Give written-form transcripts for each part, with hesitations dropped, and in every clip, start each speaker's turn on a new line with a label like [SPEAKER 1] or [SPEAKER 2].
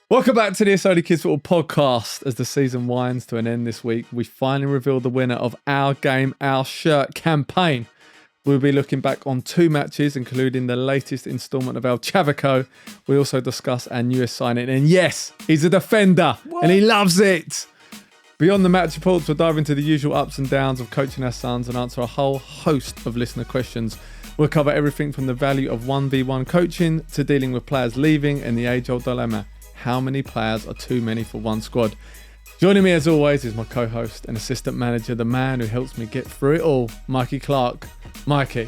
[SPEAKER 1] Welcome back to the It's Only Kids Football podcast. As the season winds to an end this week, we finally revealed the winner of Our Game, Our Shirt campaign. We'll be looking back on 2 matches, including the latest instalment of our Chavico. We also discuss our newest signing, and yes, he's a defender, and he loves it. Beyond the match reports, we'll dive into the usual ups and downs of coaching our sons and answer a whole host of listener questions. We'll cover everything from the value of 1v1 coaching to dealing with players leaving and the age-old dilemma. How many players are too many for one squad? Joining me as always is my co-host and assistant manager, the man who helps me get through it all, Mikey Clark. Mikey,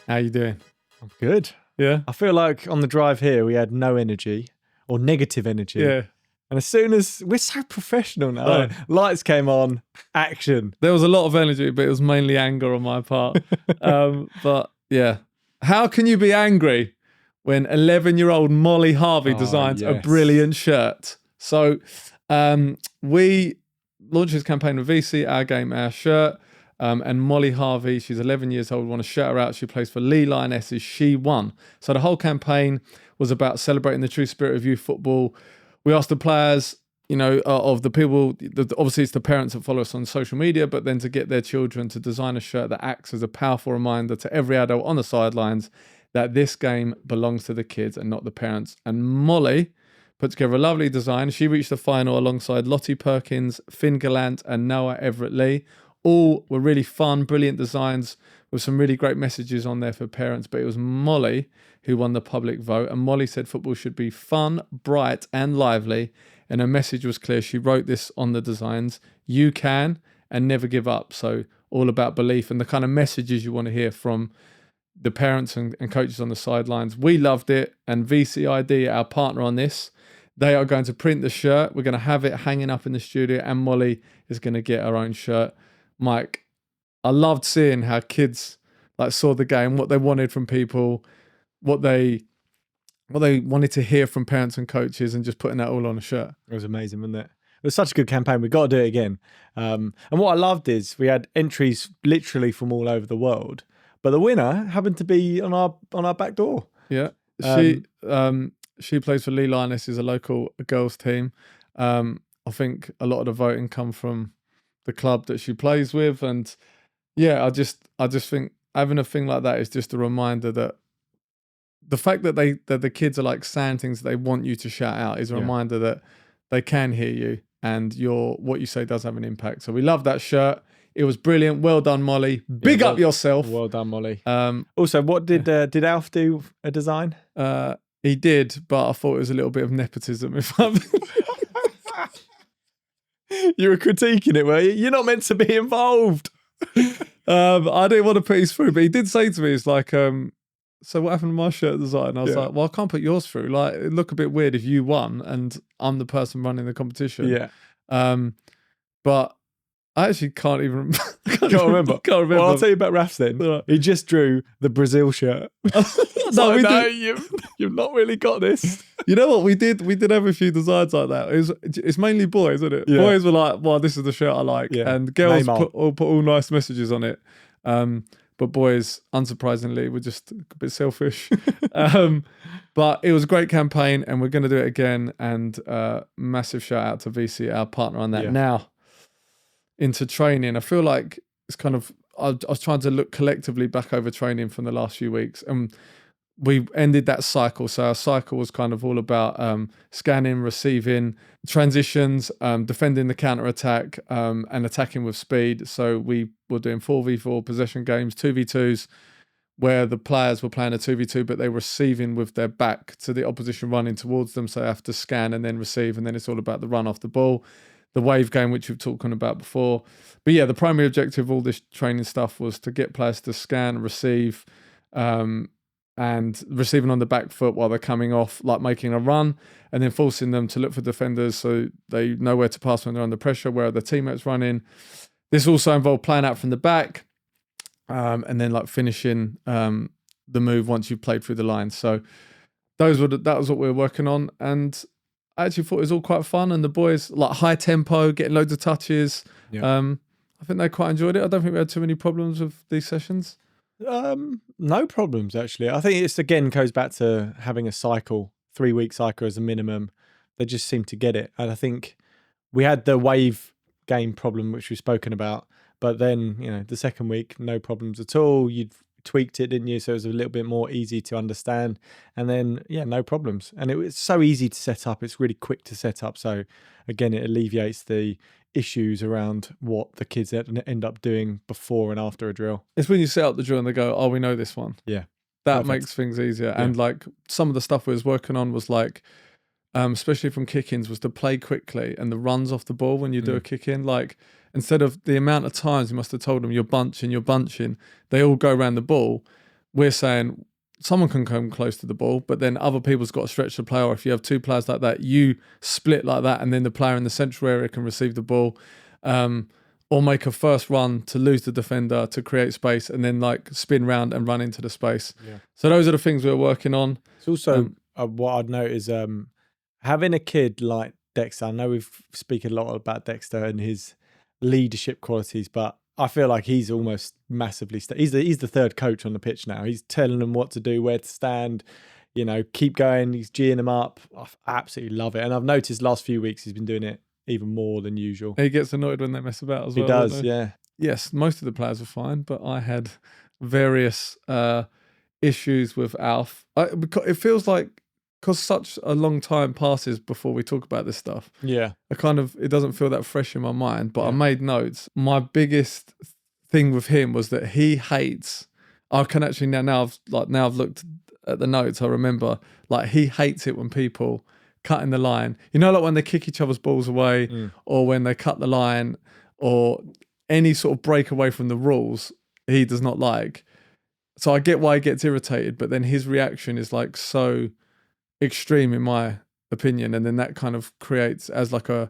[SPEAKER 1] how you doing?
[SPEAKER 2] I'm good.
[SPEAKER 1] Yeah?
[SPEAKER 2] I feel like on the drive here we had no energy or negative energy.
[SPEAKER 1] Yeah.
[SPEAKER 2] And as soon as we're so professional now, lights came on, action.
[SPEAKER 1] There was a lot of energy, but it was mainly anger on my part. But yeah, how can you be angry when 11-year-old Molly Harvey designs a brilliant shirt? So we launched this campaign with VC, Our Game, Our Shirt. And Molly Harvey, she's 11 years old, want to shout her out. She plays for Lee Lionesses. She won. So the whole campaign was about celebrating the true spirit of youth football. We asked the players, of the people, obviously it's the parents that follow us on social media, but then to get their children to design a shirt that acts as a powerful reminder to every adult on the sidelines that this game belongs to the kids and not the parents. And Molly put together a lovely design. She reached the final alongside Lottie Perkins, Finn Gallant, and Noah Everett-Lee. All were really fun, brilliant designs with some really great messages on there for parents. But it was Molly who won the public vote. And Molly said football should be fun, bright, and lively. And her message was clear. She wrote this on the designs: you can and never give up. So all about belief and the kind of messages you want to hear from the parents and coaches on the sidelines. We loved it. And VCID, our partner on this, they are going to print the shirt. We're going to have it hanging up in the studio, and Molly is going to get her own shirt. Mike, I loved seeing how kids saw the game, what they wanted from people, what they wanted to hear from parents and coaches, and just putting that all on a shirt.
[SPEAKER 2] It was amazing, wasn't it? It was such a good campaign. We've got to do it again. And what I loved is we had entries literally from all over the world, but the winner happened to be on our back door.
[SPEAKER 1] Yeah, she plays for Lee Lionesses, a local girls team. I think a lot of the voting come from the club that she plays with, and yeah, I just think having a thing like that is just a reminder that the fact that the kids are saying things that they want you to shout out is a reminder that they can hear you and what you say does have an impact. So we love that shirt. It was brilliant. Well done, Molly. Big up yourself.
[SPEAKER 2] Well done, Molly. Also, what did Alf do a design?
[SPEAKER 1] He did, but I thought it was a little bit of nepotism. If I'm
[SPEAKER 2] You were critiquing it, were you? You're not meant to be involved.
[SPEAKER 1] I didn't want to put his through, but he did say to me, it's like, so what happened to my shirt design? I was like, well, I can't put yours through. It'd look a bit weird if you won and I'm the person running the competition.
[SPEAKER 2] Yeah.
[SPEAKER 1] But I actually can't even
[SPEAKER 2] Can't remember. Well, I'll tell you about Raf's then.
[SPEAKER 1] Right.
[SPEAKER 2] He just drew the Brazil shirt.
[SPEAKER 1] No,
[SPEAKER 2] You've not really got this.
[SPEAKER 1] You know what? We did have a few designs like that. It's mainly boys, isn't it?
[SPEAKER 2] Yeah.
[SPEAKER 1] Boys were like, well, this is the shirt I like.
[SPEAKER 2] Yeah.
[SPEAKER 1] And girls put all nice messages on it. But boys, unsurprisingly, were just a bit selfish. But it was a great campaign, and we're going to do it again. And massive shout out to VC, our partner on that.
[SPEAKER 2] Yeah.
[SPEAKER 1] Now, into training, I feel like it's kind of, I was trying to look collectively back over training from the last few weeks, and we ended that cycle. So our cycle was kind of all about scanning, receiving, transitions, defending the counter-attack, and attacking with speed. So we were doing 4v4 possession games, 2v2s, where the players were playing a 2v2, but they were receiving with their back to the opposition running towards them. So they have to scan and then receive, and then it's all about the run off the ball. The wave game, which we've talked about before. But yeah, the primary objective of all this training stuff was to get players to scan, receive, and receiving on the back foot while they're coming off, making a run, and then forcing them to look for defenders so they know where to pass when they're under pressure, where their teammates running. This also involved playing out from the back, and then finishing the move once you've played through the lines. So that was what we were working on, and I actually thought it was all quite fun, and the boys high tempo, getting loads of touches. Yeah. I think they quite enjoyed it. I don't think we had too many problems with these sessions.
[SPEAKER 2] No problems, actually. I think it's, again, goes back to having a cycle, 3-week cycle as a minimum. they just seem to get it. And I think we had the wave game problem, which we've spoken about, but then, you know, the second week, no problems at all. You'd tweaked it, didn't you? So it was a little bit more easy to understand. And then, yeah, no problems. And it was so easy to set up. It's really quick to set up. So again, it alleviates the issues around what the kids end up doing before and after a drill.
[SPEAKER 1] It's when you set up the drill and they go, oh, we know this one.
[SPEAKER 2] Yeah.
[SPEAKER 1] That
[SPEAKER 2] Perfect.
[SPEAKER 1] makes things easier. And like some of the stuff we was working on was like, especially from kick-ins, was to play quickly and the runs off the ball when you do a kick-in. Like, instead of the amount of times you must have told them you're bunching, they all go around the ball. We're saying someone can come close to the ball, but then other people's got to stretch the play, or if you have two players like that, you split like that, and then the player in the central area can receive the ball, or make a first run to lose the defender to create space, and then like spin round and run into the space. Yeah. So those are the things we're working on.
[SPEAKER 2] It's also what I'd note is having a kid like Dexter. I know we've speaking a lot about Dexter and his leadership qualities, but I feel like he's almost massively he's the third coach on the pitch now. He's telling them what to do, where to stand, you know, keep going. He's geeing them up. I absolutely love it. And I've noticed last few weeks he's been doing it even more than usual.
[SPEAKER 1] He gets annoyed when they mess about as well.
[SPEAKER 2] He does, yeah.
[SPEAKER 1] Yes, most of the players are fine, but I had various issues with Alf. It feels like, because such a long time passes before we talk about this stuff. Yeah. It doesn't feel that fresh in my mind, but I made notes. My biggest thing with him was that he hates, I can actually now I've looked at the notes, I remember, like, he hates it when people cut in the line. You know, like when they kick each other's balls away, or when they cut the line, or any sort of break away from the rules, he does not like. So I get why he gets irritated, but then his reaction is like so extreme in my opinion, and then that kind of creates as like a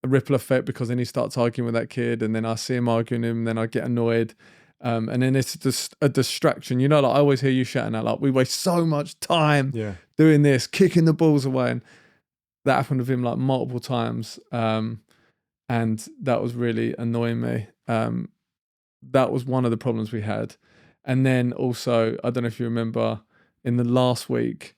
[SPEAKER 1] ripple effect, because then he starts arguing with that kid, and then I see him arguing with him, and then I get annoyed, and then it's just a distraction. You know, like I always hear you shouting out, like, we waste so much time doing this, kicking the balls away, and that happened with him like multiple times, and that was really annoying me. That was one of the problems we had. And then also, I don't know if you remember, in the last week,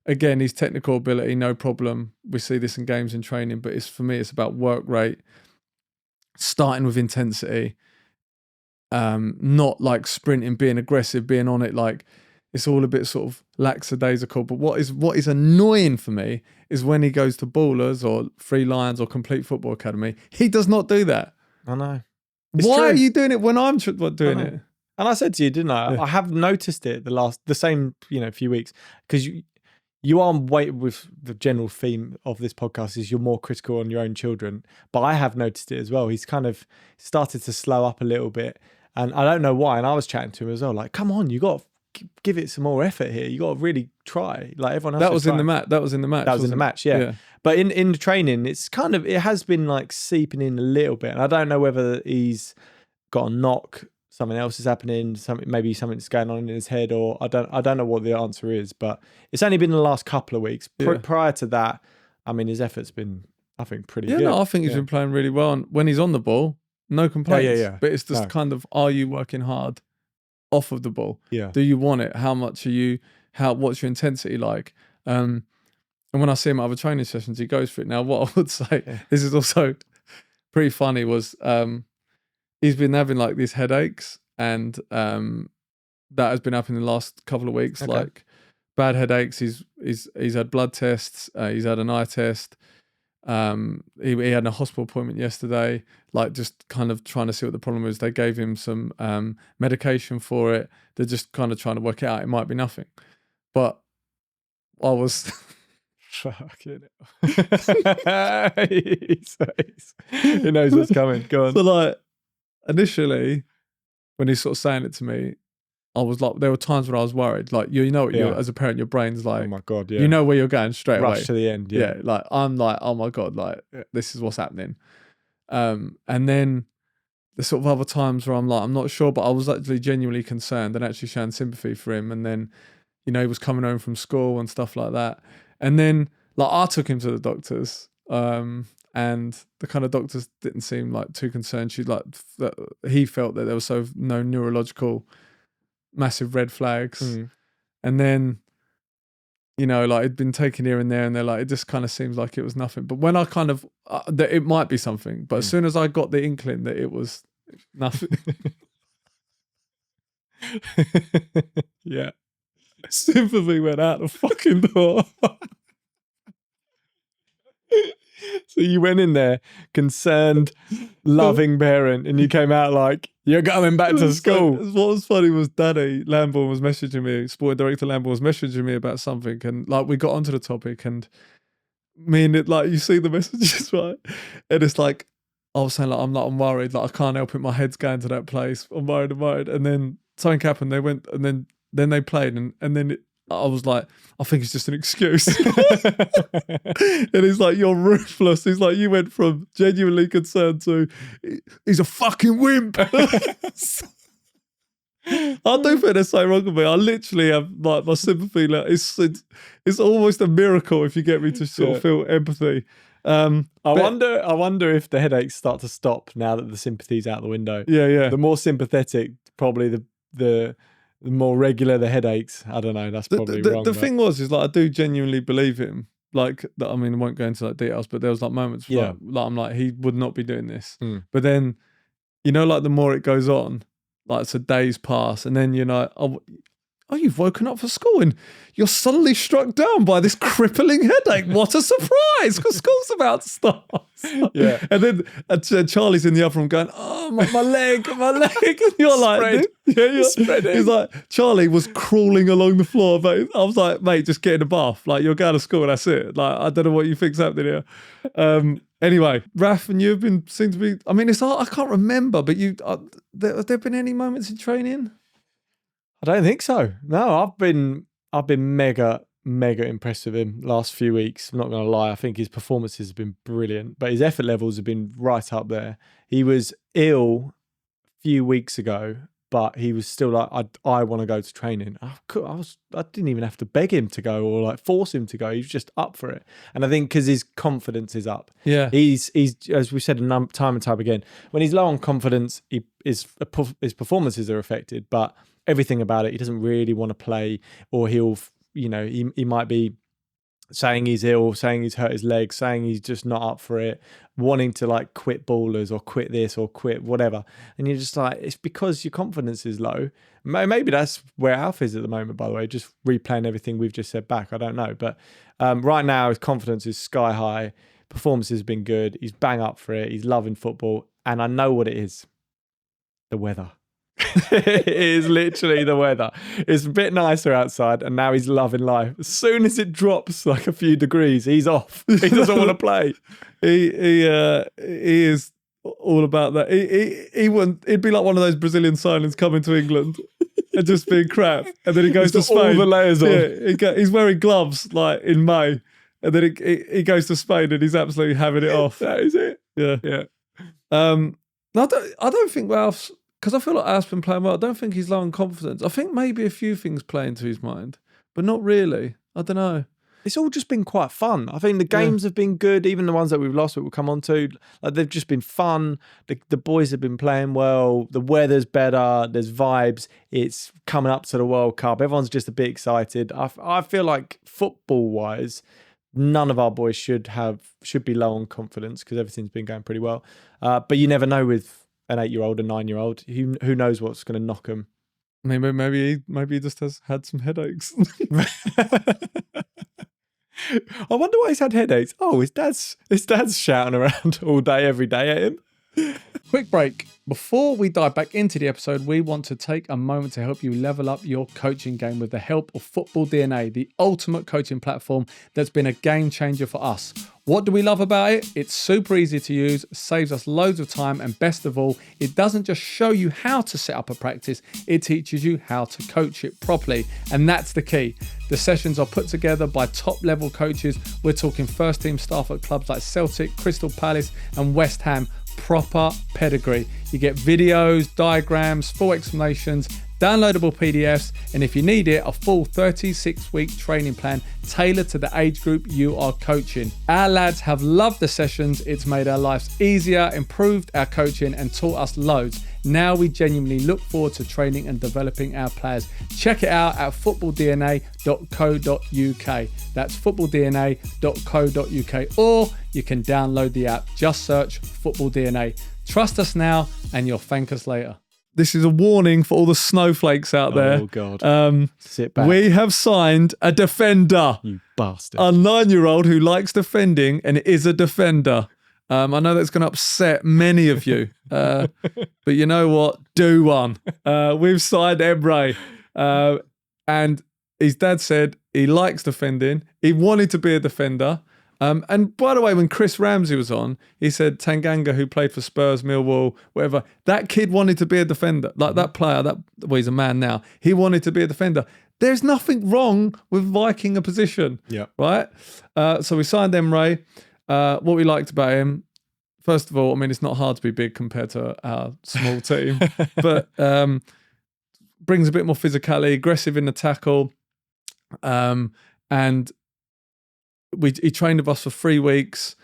[SPEAKER 1] again, his technical ability, no problem. We see this in games and training, but for me, it's about work rate, starting with intensity, not like sprinting, being aggressive, being on it. Like, it's all a bit sort of lackadaisical. But what is annoying for me is when he goes to Ballers or Free Lions or Complete Football Academy, he does not do that.
[SPEAKER 2] I know.
[SPEAKER 1] Why are you doing it when I'm doing it?
[SPEAKER 2] And I said to you, didn't I? Yeah. I have noticed it the same, few weeks, because you are with the general theme of this podcast is you're more critical on your own children, but I have noticed it as well. He's kind of started to slow up a little bit, and I don't know why. And I was chatting to him as well, like, come on, you got to give it some more effort here. You got to really try. Like everyone else.
[SPEAKER 1] That was in the match. That was in the match.
[SPEAKER 2] Yeah. But in the training, it has been like seeping in a little bit, and I don't know whether he's got a knock. Something else is happening, maybe something's going on in his head, or I don't know what the answer is, but it's only been the last couple of weeks. Prior to that, I mean, his effort's been, I think, pretty good.
[SPEAKER 1] No, I think he's been playing really well, and when he's on the ball, no complaints. But it's just kind of, are you working hard off of the ball? Yeah. Do you want it? How much are you? What's your intensity like? And when I see him at other training sessions, he goes for it. Now, what I would say, this is also pretty funny, was he's been having like these headaches, and that has been happening the last couple of weeks. Okay. Like bad headaches. He's had blood tests. He's had an eye test. He had a hospital appointment yesterday. Like just kind of trying to see what the problem is. They gave him some medication for it. They're just kind of trying to work it out. It might be nothing, but I was.
[SPEAKER 2] Fucking hell. He knows what's coming. Go on.
[SPEAKER 1] So like, initially, when he's sort of saying it to me, I was like, there were times when I was worried. Like, you know what, as a parent, your brain's like,
[SPEAKER 2] oh my God, yeah.
[SPEAKER 1] You know where you're going straight away.
[SPEAKER 2] Rush to the end,
[SPEAKER 1] yeah. Like, I'm like, oh my God, like, this is what's happening. And then the sort of other times where I'm like, I'm not sure, but I was actually genuinely concerned and actually showing sympathy for him. And then, he was coming home from school and stuff like that. And then, like, I took him to the doctors, and the kind of doctors didn't seem like too concerned. He felt that there was no neurological massive red flags. And then you know, like it'd been taken here and there, and they're like, it just kind of seems like it was nothing. But when I kind of, that it might be something, but as soon as I got the inkling that it was nothing.
[SPEAKER 2] Yeah.
[SPEAKER 1] Sympathy went out the fucking door.
[SPEAKER 2] So you went in there, concerned, loving parent, and you came out like, you're going back to school.
[SPEAKER 1] What was funny was Danny Lambourne was messaging me, sporting director Lambourne was messaging me about something, and like we got onto the topic, and me and it, like, you see the messages, right? And it's like, I was saying, like, I'm worried, like I can't help it, my head's going to that place. I'm worried. And then something happened. They went, and then they played, and then I was like, I think it's just an excuse. And he's like, you're ruthless. He's like, you went from genuinely concerned to, he's a fucking wimp. I do think there's something wrong with me. I literally have, like, my sympathy. Like, it's almost a miracle if you get me to sort of feel empathy.
[SPEAKER 2] I wonder if the headaches start to stop now that the sympathy's out the window.
[SPEAKER 1] Yeah.
[SPEAKER 2] The more sympathetic, probably the more regular the headaches. I don't know. That's probably wrong.
[SPEAKER 1] The thing is like, I do genuinely believe him. Like, I mean, I won't go into like details, but there was like moments where like I'm like, he would not be doing this. But then, you know, like the more it goes on, like so days pass, and then you're like, oh, you've woken up for school and you're suddenly struck down by this crippling headache. What a surprise, because school's about to start.
[SPEAKER 2] Yeah.
[SPEAKER 1] And then Charlie's in the other room going, oh, my leg. And you're like, he's like, Charlie was crawling along the floor. Mate. I was like, mate, just get in the bath. Like, you're going to school, that's it. Like, I don't know what you think's happening here. Anyway, Raf, and you've seem to be, I mean, it's hard, I can't remember, but have there been any moments in training?
[SPEAKER 2] I don't think so. No, I've been mega impressed with him last few weeks. I'm not going to lie. I think his performances have been brilliant, but his effort levels have been right up there. He was ill a few weeks ago, but he was still like, I want to go to training. I didn't even have to beg him to go or like force him to go. He was just up for it. And I think because his confidence is up.
[SPEAKER 1] Yeah.
[SPEAKER 2] He's as we said time and time again, when he's low on confidence, his performances are affected, but everything about it, he doesn't really want to play, or he'll, you know, he might be saying he's ill, saying he's hurt his leg, saying he's just not up for it, wanting to like quit ballers or quit this or quit whatever. And you're just like, it's because your confidence is low. Maybe that's where Alf is at the moment, by the way, just replaying everything we've just said back. I don't know. But right now, his confidence is sky high. Performance has been good. He's bang up for it. He's loving football. And I know what it is. The weather. It is literally the weather. It's a bit nicer outside, and now he's loving life. As soon as it drops like a few degrees, he's off. He doesn't want to play.
[SPEAKER 1] He is all about that. He'd be like one of those Brazilian signings coming to England and just being crap, and then he goes to Spain.
[SPEAKER 2] All the layers on.
[SPEAKER 1] Yeah, he's wearing gloves like in May, and then he goes to Spain and he's absolutely having it off.
[SPEAKER 2] That is it.
[SPEAKER 1] Yeah. I don't think Ralph's, because I feel like Alf's been playing well. I don't think he's low on confidence. I think maybe a few things play into his mind, but not really. I don't know.
[SPEAKER 2] It's all just been quite fun. I think the games have been good, even the ones that we've lost, that we'll come on to. Like, they've just been fun. The boys have been playing well. The weather's better. There's vibes. It's coming up to the World Cup. Everyone's just a bit excited. I feel like football-wise, none of our boys should be low on confidence, because everything's been going pretty well. But you never know with an 8-year-old, a 9-year-old. Who knows what's going to knock them?
[SPEAKER 1] Maybe he just has had some headaches.
[SPEAKER 2] I wonder why he's had headaches. Oh, his dad's shouting around all day, every day at him.
[SPEAKER 1] Quick break. Before we dive back into the episode, we want to take a moment to help you level up your coaching game with the help of Football DNA, the ultimate coaching platform that's been a game changer for us. What do we love about it? It's super easy to use, saves us loads of time, and best of all, it doesn't just show you how to set up a practice, it teaches you how to coach it properly. And that's the key. The sessions are put together by top level coaches. We're talking first team staff at clubs like Celtic, Crystal Palace and West Ham. Proper pedigree. You get videos, diagrams, full explanations, downloadable PDFs, and if you need it, a full 36-week training plan tailored to the age group you are coaching. Our lads have loved the sessions. It's made our lives easier, improved our coaching, and taught us loads. Now we genuinely look forward to training and developing our players. Check it out at footballdna.co.uk. That's footballdna.co.uk, or you can download the app. Just search Football DNA. Trust us now and you'll thank us later. This is a warning for all the snowflakes out there.
[SPEAKER 2] Oh, God. Sit back.
[SPEAKER 1] We have signed a defender.
[SPEAKER 2] You bastard.
[SPEAKER 1] A 9-year-old who likes defending and is a defender. I know that's going to upset many of you. But you know what? Do one. We've signed Emre. And his dad said he likes defending. He wanted to be a defender. And by the way, when Chris Ramsey was on, he said Tanganga, who played for Spurs, Millwall, whatever, that kid wanted to be a defender. Like that player, well, he's a man now. He wanted to be a defender. There's nothing wrong with Viking a position, right? So we signed Emre. What we liked about him, first of all, I mean, it's not hard to be big compared to our small team, but brings a bit more physicality, aggressive in the tackle, and he trained with us for 3 weeks.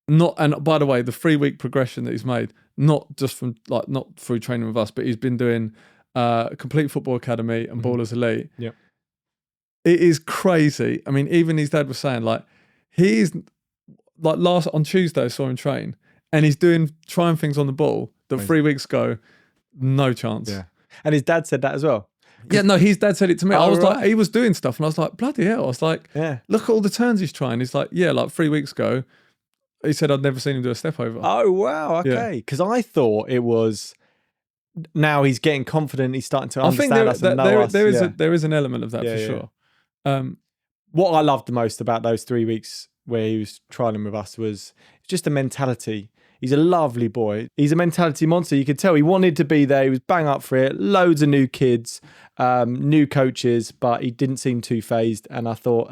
[SPEAKER 1] And by the way, the 3-week progression that he's made, not just from not through training with us, but he's been doing Complete Football Academy and Ballers Elite.
[SPEAKER 2] Yeah,
[SPEAKER 1] it is crazy. I mean, even his dad was saying he's on Tuesday I saw him train, and he's trying things on the ball that 3 weeks ago, no chance.
[SPEAKER 2] Yeah, and his dad said that as well.
[SPEAKER 1] Yeah, no, his dad said it to me. I was like, he was doing stuff, and I was like, bloody hell. I was like, look at all the turns he's trying. He's like, 3 weeks ago, he said I'd never seen him do a step over.
[SPEAKER 2] Oh, wow, okay. Because I thought it was, now he's getting confident, he's starting to understand us and know us.
[SPEAKER 1] There is an element of that for sure.
[SPEAKER 2] What I loved the most about those 3 weeks where he was trialing with us was just the mentality. He's a lovely boy. He's a mentality monster. You could tell he wanted to be there. He was bang up for it. Loads of new kids, new coaches, but he didn't seem too phased. And I thought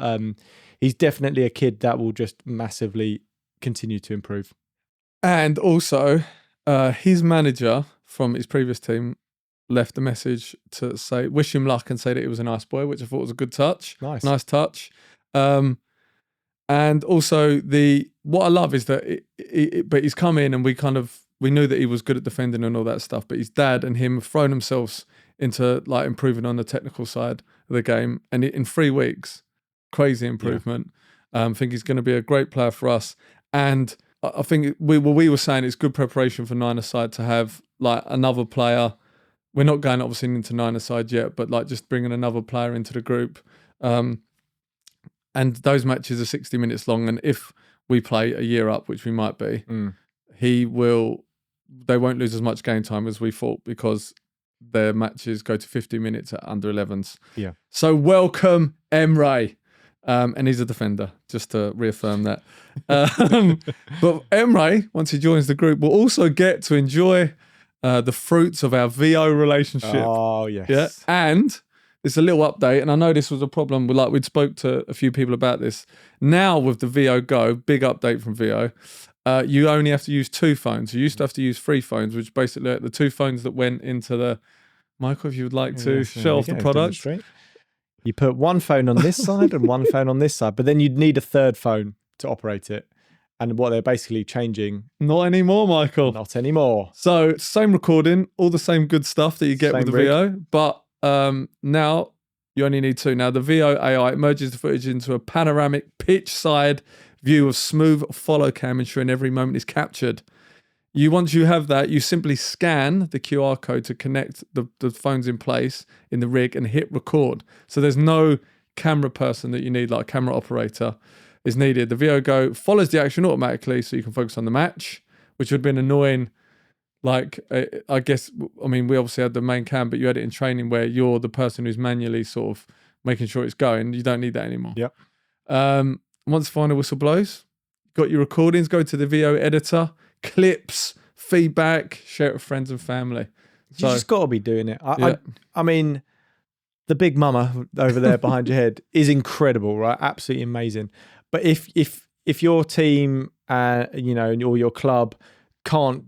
[SPEAKER 2] he's definitely a kid that will just massively continue to improve.
[SPEAKER 1] And also, his manager from his previous team left a message to say, wish him luck and say that he was a nice boy, which I thought was a good touch. Nice touch. And also what I love is that but he's come in and we knew that he was good at defending and all that stuff, but his dad and him have thrown themselves into improving on the technical side of the game. And in 3 weeks, crazy improvement. I think he's going to be a great player for us. And I think we were saying it's good preparation for Niners side to have another player. We're not going obviously into Niners side yet, but just bringing another player into the group. And those matches are 60 minutes long. And if we play a year up, which we might be, they won't lose as much game time as we thought because their matches go to 50 minutes at under 11s.
[SPEAKER 2] Yeah.
[SPEAKER 1] So welcome Emre. And he's a defender, just to reaffirm that. But Emre, once he joins the group, will also get to enjoy the fruits of our VO relationship.
[SPEAKER 2] Oh, yes.
[SPEAKER 1] Yeah. And it's a little update, and I know this was a problem. We'd spoke to a few people about this. Now with the VO Go, big update from VO, you only have to use 2 phones. You used to have to use 3 phones, which basically are the 2 phones that went into the... Michael, if you would like to show off the product.
[SPEAKER 2] You put 1 phone on this side and 1 phone on this side, but then you'd need a 3rd phone to operate it. And what they're basically changing...
[SPEAKER 1] Not anymore, Michael.
[SPEAKER 2] Not anymore.
[SPEAKER 1] So, same recording, all the same good stuff that you get with the VO, but now you only need 2. Now, the VO AI merges the footage into a panoramic pitch-side view of smooth follow cam, ensuring every moment is captured. Once you have that, you simply scan the QR code to connect the phones in place in the rig and hit record. So there's no camera person that you need, like a camera operator is needed. The VO Go follows the action automatically so you can focus on the match, which would have been annoying. I guess, we obviously had the main cam, but you had it in training where you're the person who's manually sort of making sure it's going. You don't need that anymore.
[SPEAKER 2] Yep.
[SPEAKER 1] Once the final whistle blows, got your recordings, go to the VO editor, clips, feedback, share it with friends and family.
[SPEAKER 2] You just got to be doing it. I mean, the big mama over there behind your head is incredible, right? Absolutely amazing. But if your team, or your club can't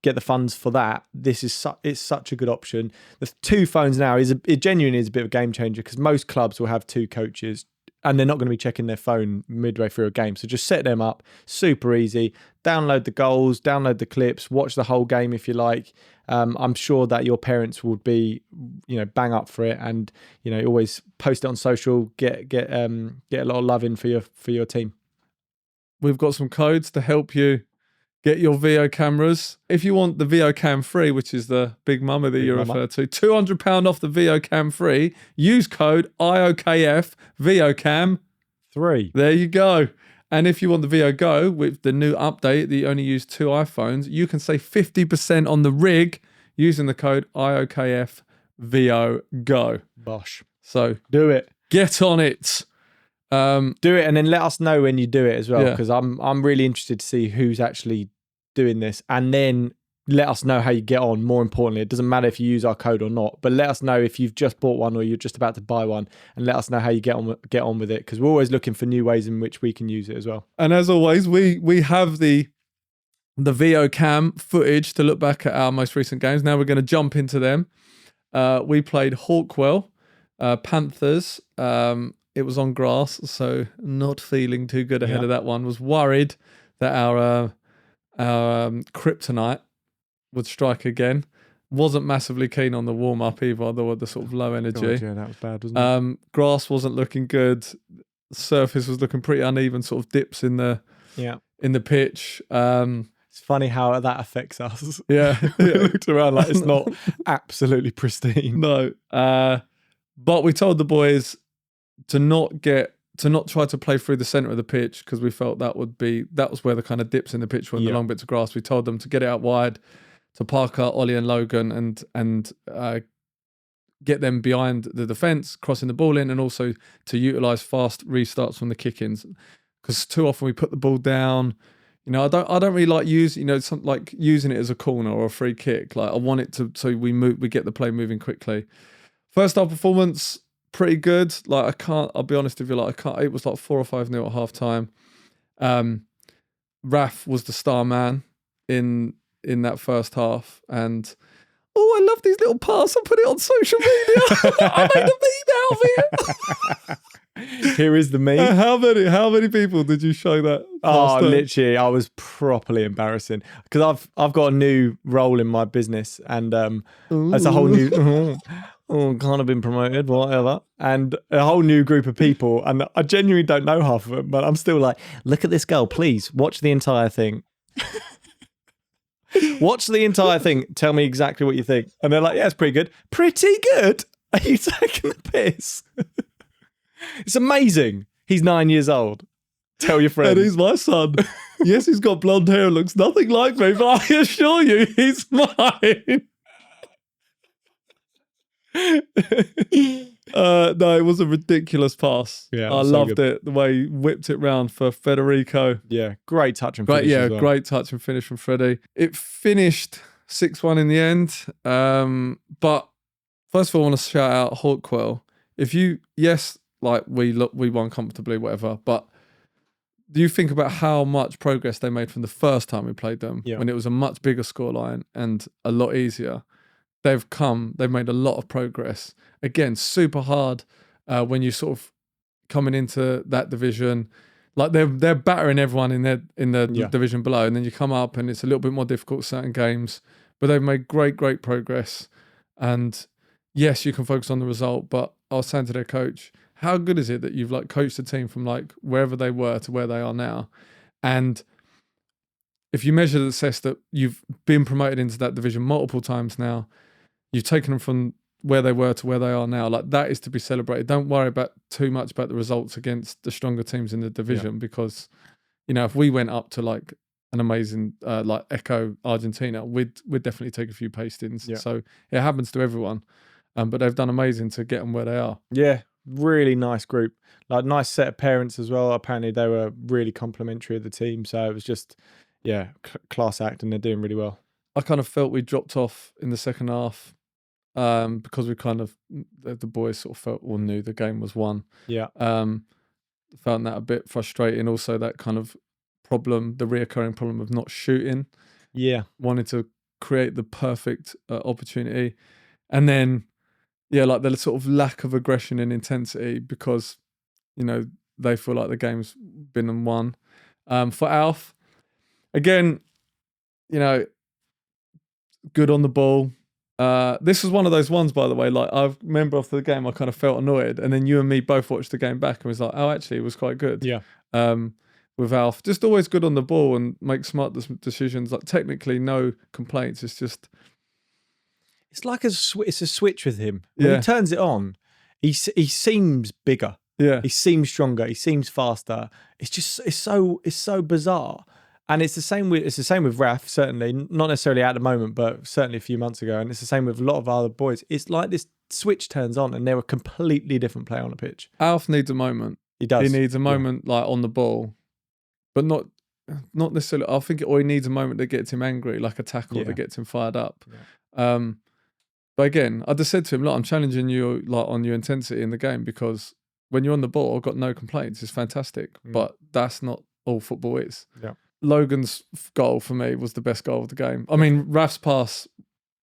[SPEAKER 2] get the funds for that, it's such a good option. The 2 phones now it genuinely is a bit of a game changer because most clubs will have 2 coaches and they're not going to be checking their phone midway through a game. So just set them up, super easy. Download the goals, download the clips, watch the whole game if you like. I'm sure that your parents would be, bang up for it, and always post it on social. Get a lot of love in for your team.
[SPEAKER 1] We've got some codes to help you get your VO cameras. If you want the VO Cam free, which is the big mama that you refer to, £200 off the VO Cam free. Use code IOKF VO Cam
[SPEAKER 2] 3.
[SPEAKER 1] There you go. And if you want the VO Go with the new update that you only use 2 iPhones, you can save 50% on the rig using the code IOKF VO Go.
[SPEAKER 2] Bosh.
[SPEAKER 1] So
[SPEAKER 2] do it.
[SPEAKER 1] Get on it.
[SPEAKER 2] Do it, and then let us know when you do it as well, because I'm really interested to see who's actually doing this, and then let us know how you get on. More importantly, it doesn't matter if you use our code or not, but let us know if you've just bought one or you're just about to buy one, and let us know how you get on with it, because we're always looking for new ways in which we can use it as well.
[SPEAKER 1] And as always, we have the VO Cam footage to look back at our most recent games. Now we're going to jump into them. We played Hawkwell Panthers. It was on grass, so not feeling too good ahead of that one. Was worried that our kryptonite would strike again. Wasn't massively keen on the warm-up either, the sort of low energy.
[SPEAKER 2] God, yeah, that was bad, wasn't it?
[SPEAKER 1] Grass wasn't looking good. Surface was looking pretty uneven, sort of dips in the pitch.
[SPEAKER 2] It's funny how that affects us.
[SPEAKER 1] Yeah.
[SPEAKER 2] We looked around like it's not absolutely pristine.
[SPEAKER 1] No. But we told the boys to not try to play through the center of the pitch, because we felt that was where the kind of dips in the pitch were, the long bits of grass. We told them to get it out wide, to Parker, Ollie and Logan, and get them behind the defense, crossing the ball in, and also to utilize fast restarts from the kick-ins, because too often we put the ball down. I don't really like using it as a corner or a free kick. Like, I want it to, so we get the play moving quickly. First half performance, pretty good. I'll be honest with you, it was like 4 or 5-0 at half time. Raf was the star man in that first half, and I love these little passes. I put it on social media. I made a meme out of it.
[SPEAKER 2] Here is the meme.
[SPEAKER 1] How many people did you show that?
[SPEAKER 2] Literally, I was properly embarrassing, because I've got a new role in my business, and it's a whole new. Kind of been promoted, whatever, and a whole new group of people, and I genuinely don't know half of them, but I'm still like, look at this girl, please watch the entire thing. Watch the entire thing, tell me exactly what you think. And they're like, yeah, it's pretty good. Pretty good? Are you taking the piss? It's amazing. He's 9 years old. Tell your friends.
[SPEAKER 1] And he's my son. Yes, he's got blonde hair and looks nothing like me, but I assure you, he's mine. No, it was a ridiculous pass.
[SPEAKER 2] Yeah,
[SPEAKER 1] I loved it, the way he whipped it round for Federico.
[SPEAKER 2] Yeah, great touch and finish. As well.
[SPEAKER 1] Great touch and finish from Freddie. It finished 6-1 in the end. But first of all, I want to shout out Hawkwell. We won comfortably, whatever, but do you think about how much progress they made from the first time we played them, when it was a much bigger scoreline and a lot easier? They've made a lot of progress. Again, super hard when you sort of coming into that division. Like, they're battering everyone in the division below, and then you come up and it's a little bit more difficult certain games. But they've made great progress. And yes, you can focus on the result, but I was saying to their coach, how good is it that you've coached the team from wherever they were to where they are now? And if you measure the success that you've been promoted into that division multiple times now, you've taken them from where they were to where they are now. That is to be celebrated. Don't worry too much about the results against the stronger teams in the division, because, if we went up to an amazing Echo Argentina, we'd definitely take a few pastings. Yeah. So it happens to everyone, but they've done amazing to get them where they are.
[SPEAKER 2] Yeah, really nice group. Nice set of parents as well. Apparently they were really complimentary of the team. So it was just, class act, and they're doing really well.
[SPEAKER 1] I kind of felt we dropped off in the second half. Because the boys sort of felt or knew the game was won.
[SPEAKER 2] Yeah.
[SPEAKER 1] Found that a bit frustrating. Also, that kind of problem, the reoccurring problem of not shooting.
[SPEAKER 2] Yeah.
[SPEAKER 1] Wanted to create the perfect opportunity. And then, the sort of lack of aggression and intensity, because they feel like the game's been and won. For Alf, again, good on the ball. This was one of those ones, by the way, like I remember after the game I kind of felt annoyed, and then you and me both watched the game back and was like, oh, actually it was quite good.
[SPEAKER 2] Yeah.
[SPEAKER 1] With Alf, just always good on the ball and make smart decisions. Like technically no complaints. It's just
[SPEAKER 2] like it's a switch with him. When he turns it on, he seems bigger.
[SPEAKER 1] Yeah.
[SPEAKER 2] He seems stronger. He seems faster. It's so bizarre. And it's the same with Raf, certainly, not necessarily at the moment, but certainly a few months ago. And it's the same with a lot of other boys. It's like this switch turns on and they're a completely different player on the pitch.
[SPEAKER 1] Alf needs a moment.
[SPEAKER 2] He does.
[SPEAKER 1] He needs a moment like on the ball, but not necessarily. I think he needs a moment that gets him angry, like a tackle that gets him fired up. Yeah. But again, I just said to him, look, I'm challenging you like on your intensity in the game, because when you're on the ball, I've got no complaints. It's fantastic. But that's not all football is.
[SPEAKER 2] Yeah.
[SPEAKER 1] Logan's goal for me was the best goal of the game. I mean, Raf's pass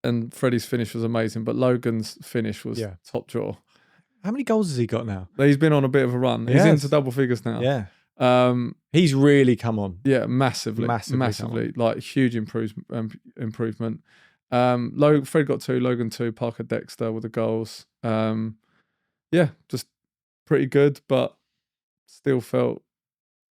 [SPEAKER 1] and Freddie's finish was amazing, but Logan's finish was top drawer.
[SPEAKER 2] How many goals has he got now?
[SPEAKER 1] He's been on a bit of a run. He's into double figures now.
[SPEAKER 2] Yeah. He's really come on.
[SPEAKER 1] Yeah, massively. Like huge improvement. Fred got 2, Logan 2, Parker Dexter with the goals. Just pretty good, but still felt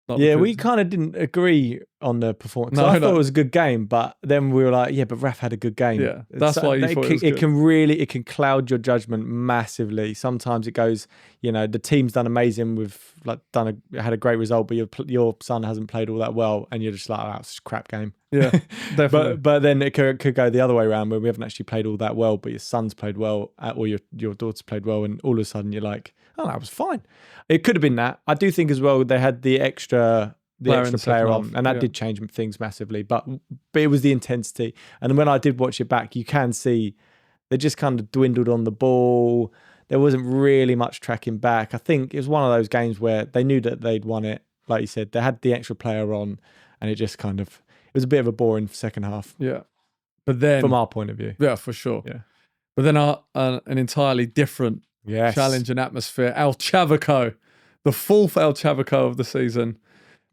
[SPEAKER 2] we kind of didn't agree on the performance. I thought it was a good game, but then we were like, but Raf had a good game.
[SPEAKER 1] Yeah, that's why you thought it was good.
[SPEAKER 2] It can cloud your judgment massively. Sometimes it goes, the team's done amazing with had a great result, but your son hasn't played all that well, and you're just like, oh, it's a crap game.
[SPEAKER 1] Yeah, definitely.
[SPEAKER 2] but then it could go the other way around, where we haven't actually played all that well, but your son's played well, or your daughter's played well, and all of a sudden you're like, oh, that was fine. It could have been that. I do think as well they had the extra player on, and that did change things massively. But it was the intensity. And when I did watch it back, you can see they just kind of dwindled on the ball. There wasn't really much tracking back. I think it was one of those games where they knew that they'd won it. Like you said, they had the extra player on, and it just it was a bit of a boring second half.
[SPEAKER 1] Yeah. But then,
[SPEAKER 2] from our point of view.
[SPEAKER 1] Yeah, for sure. Yeah. But then an entirely different challenge and atmosphere. El Chavico, the 4th El Chavico of the season.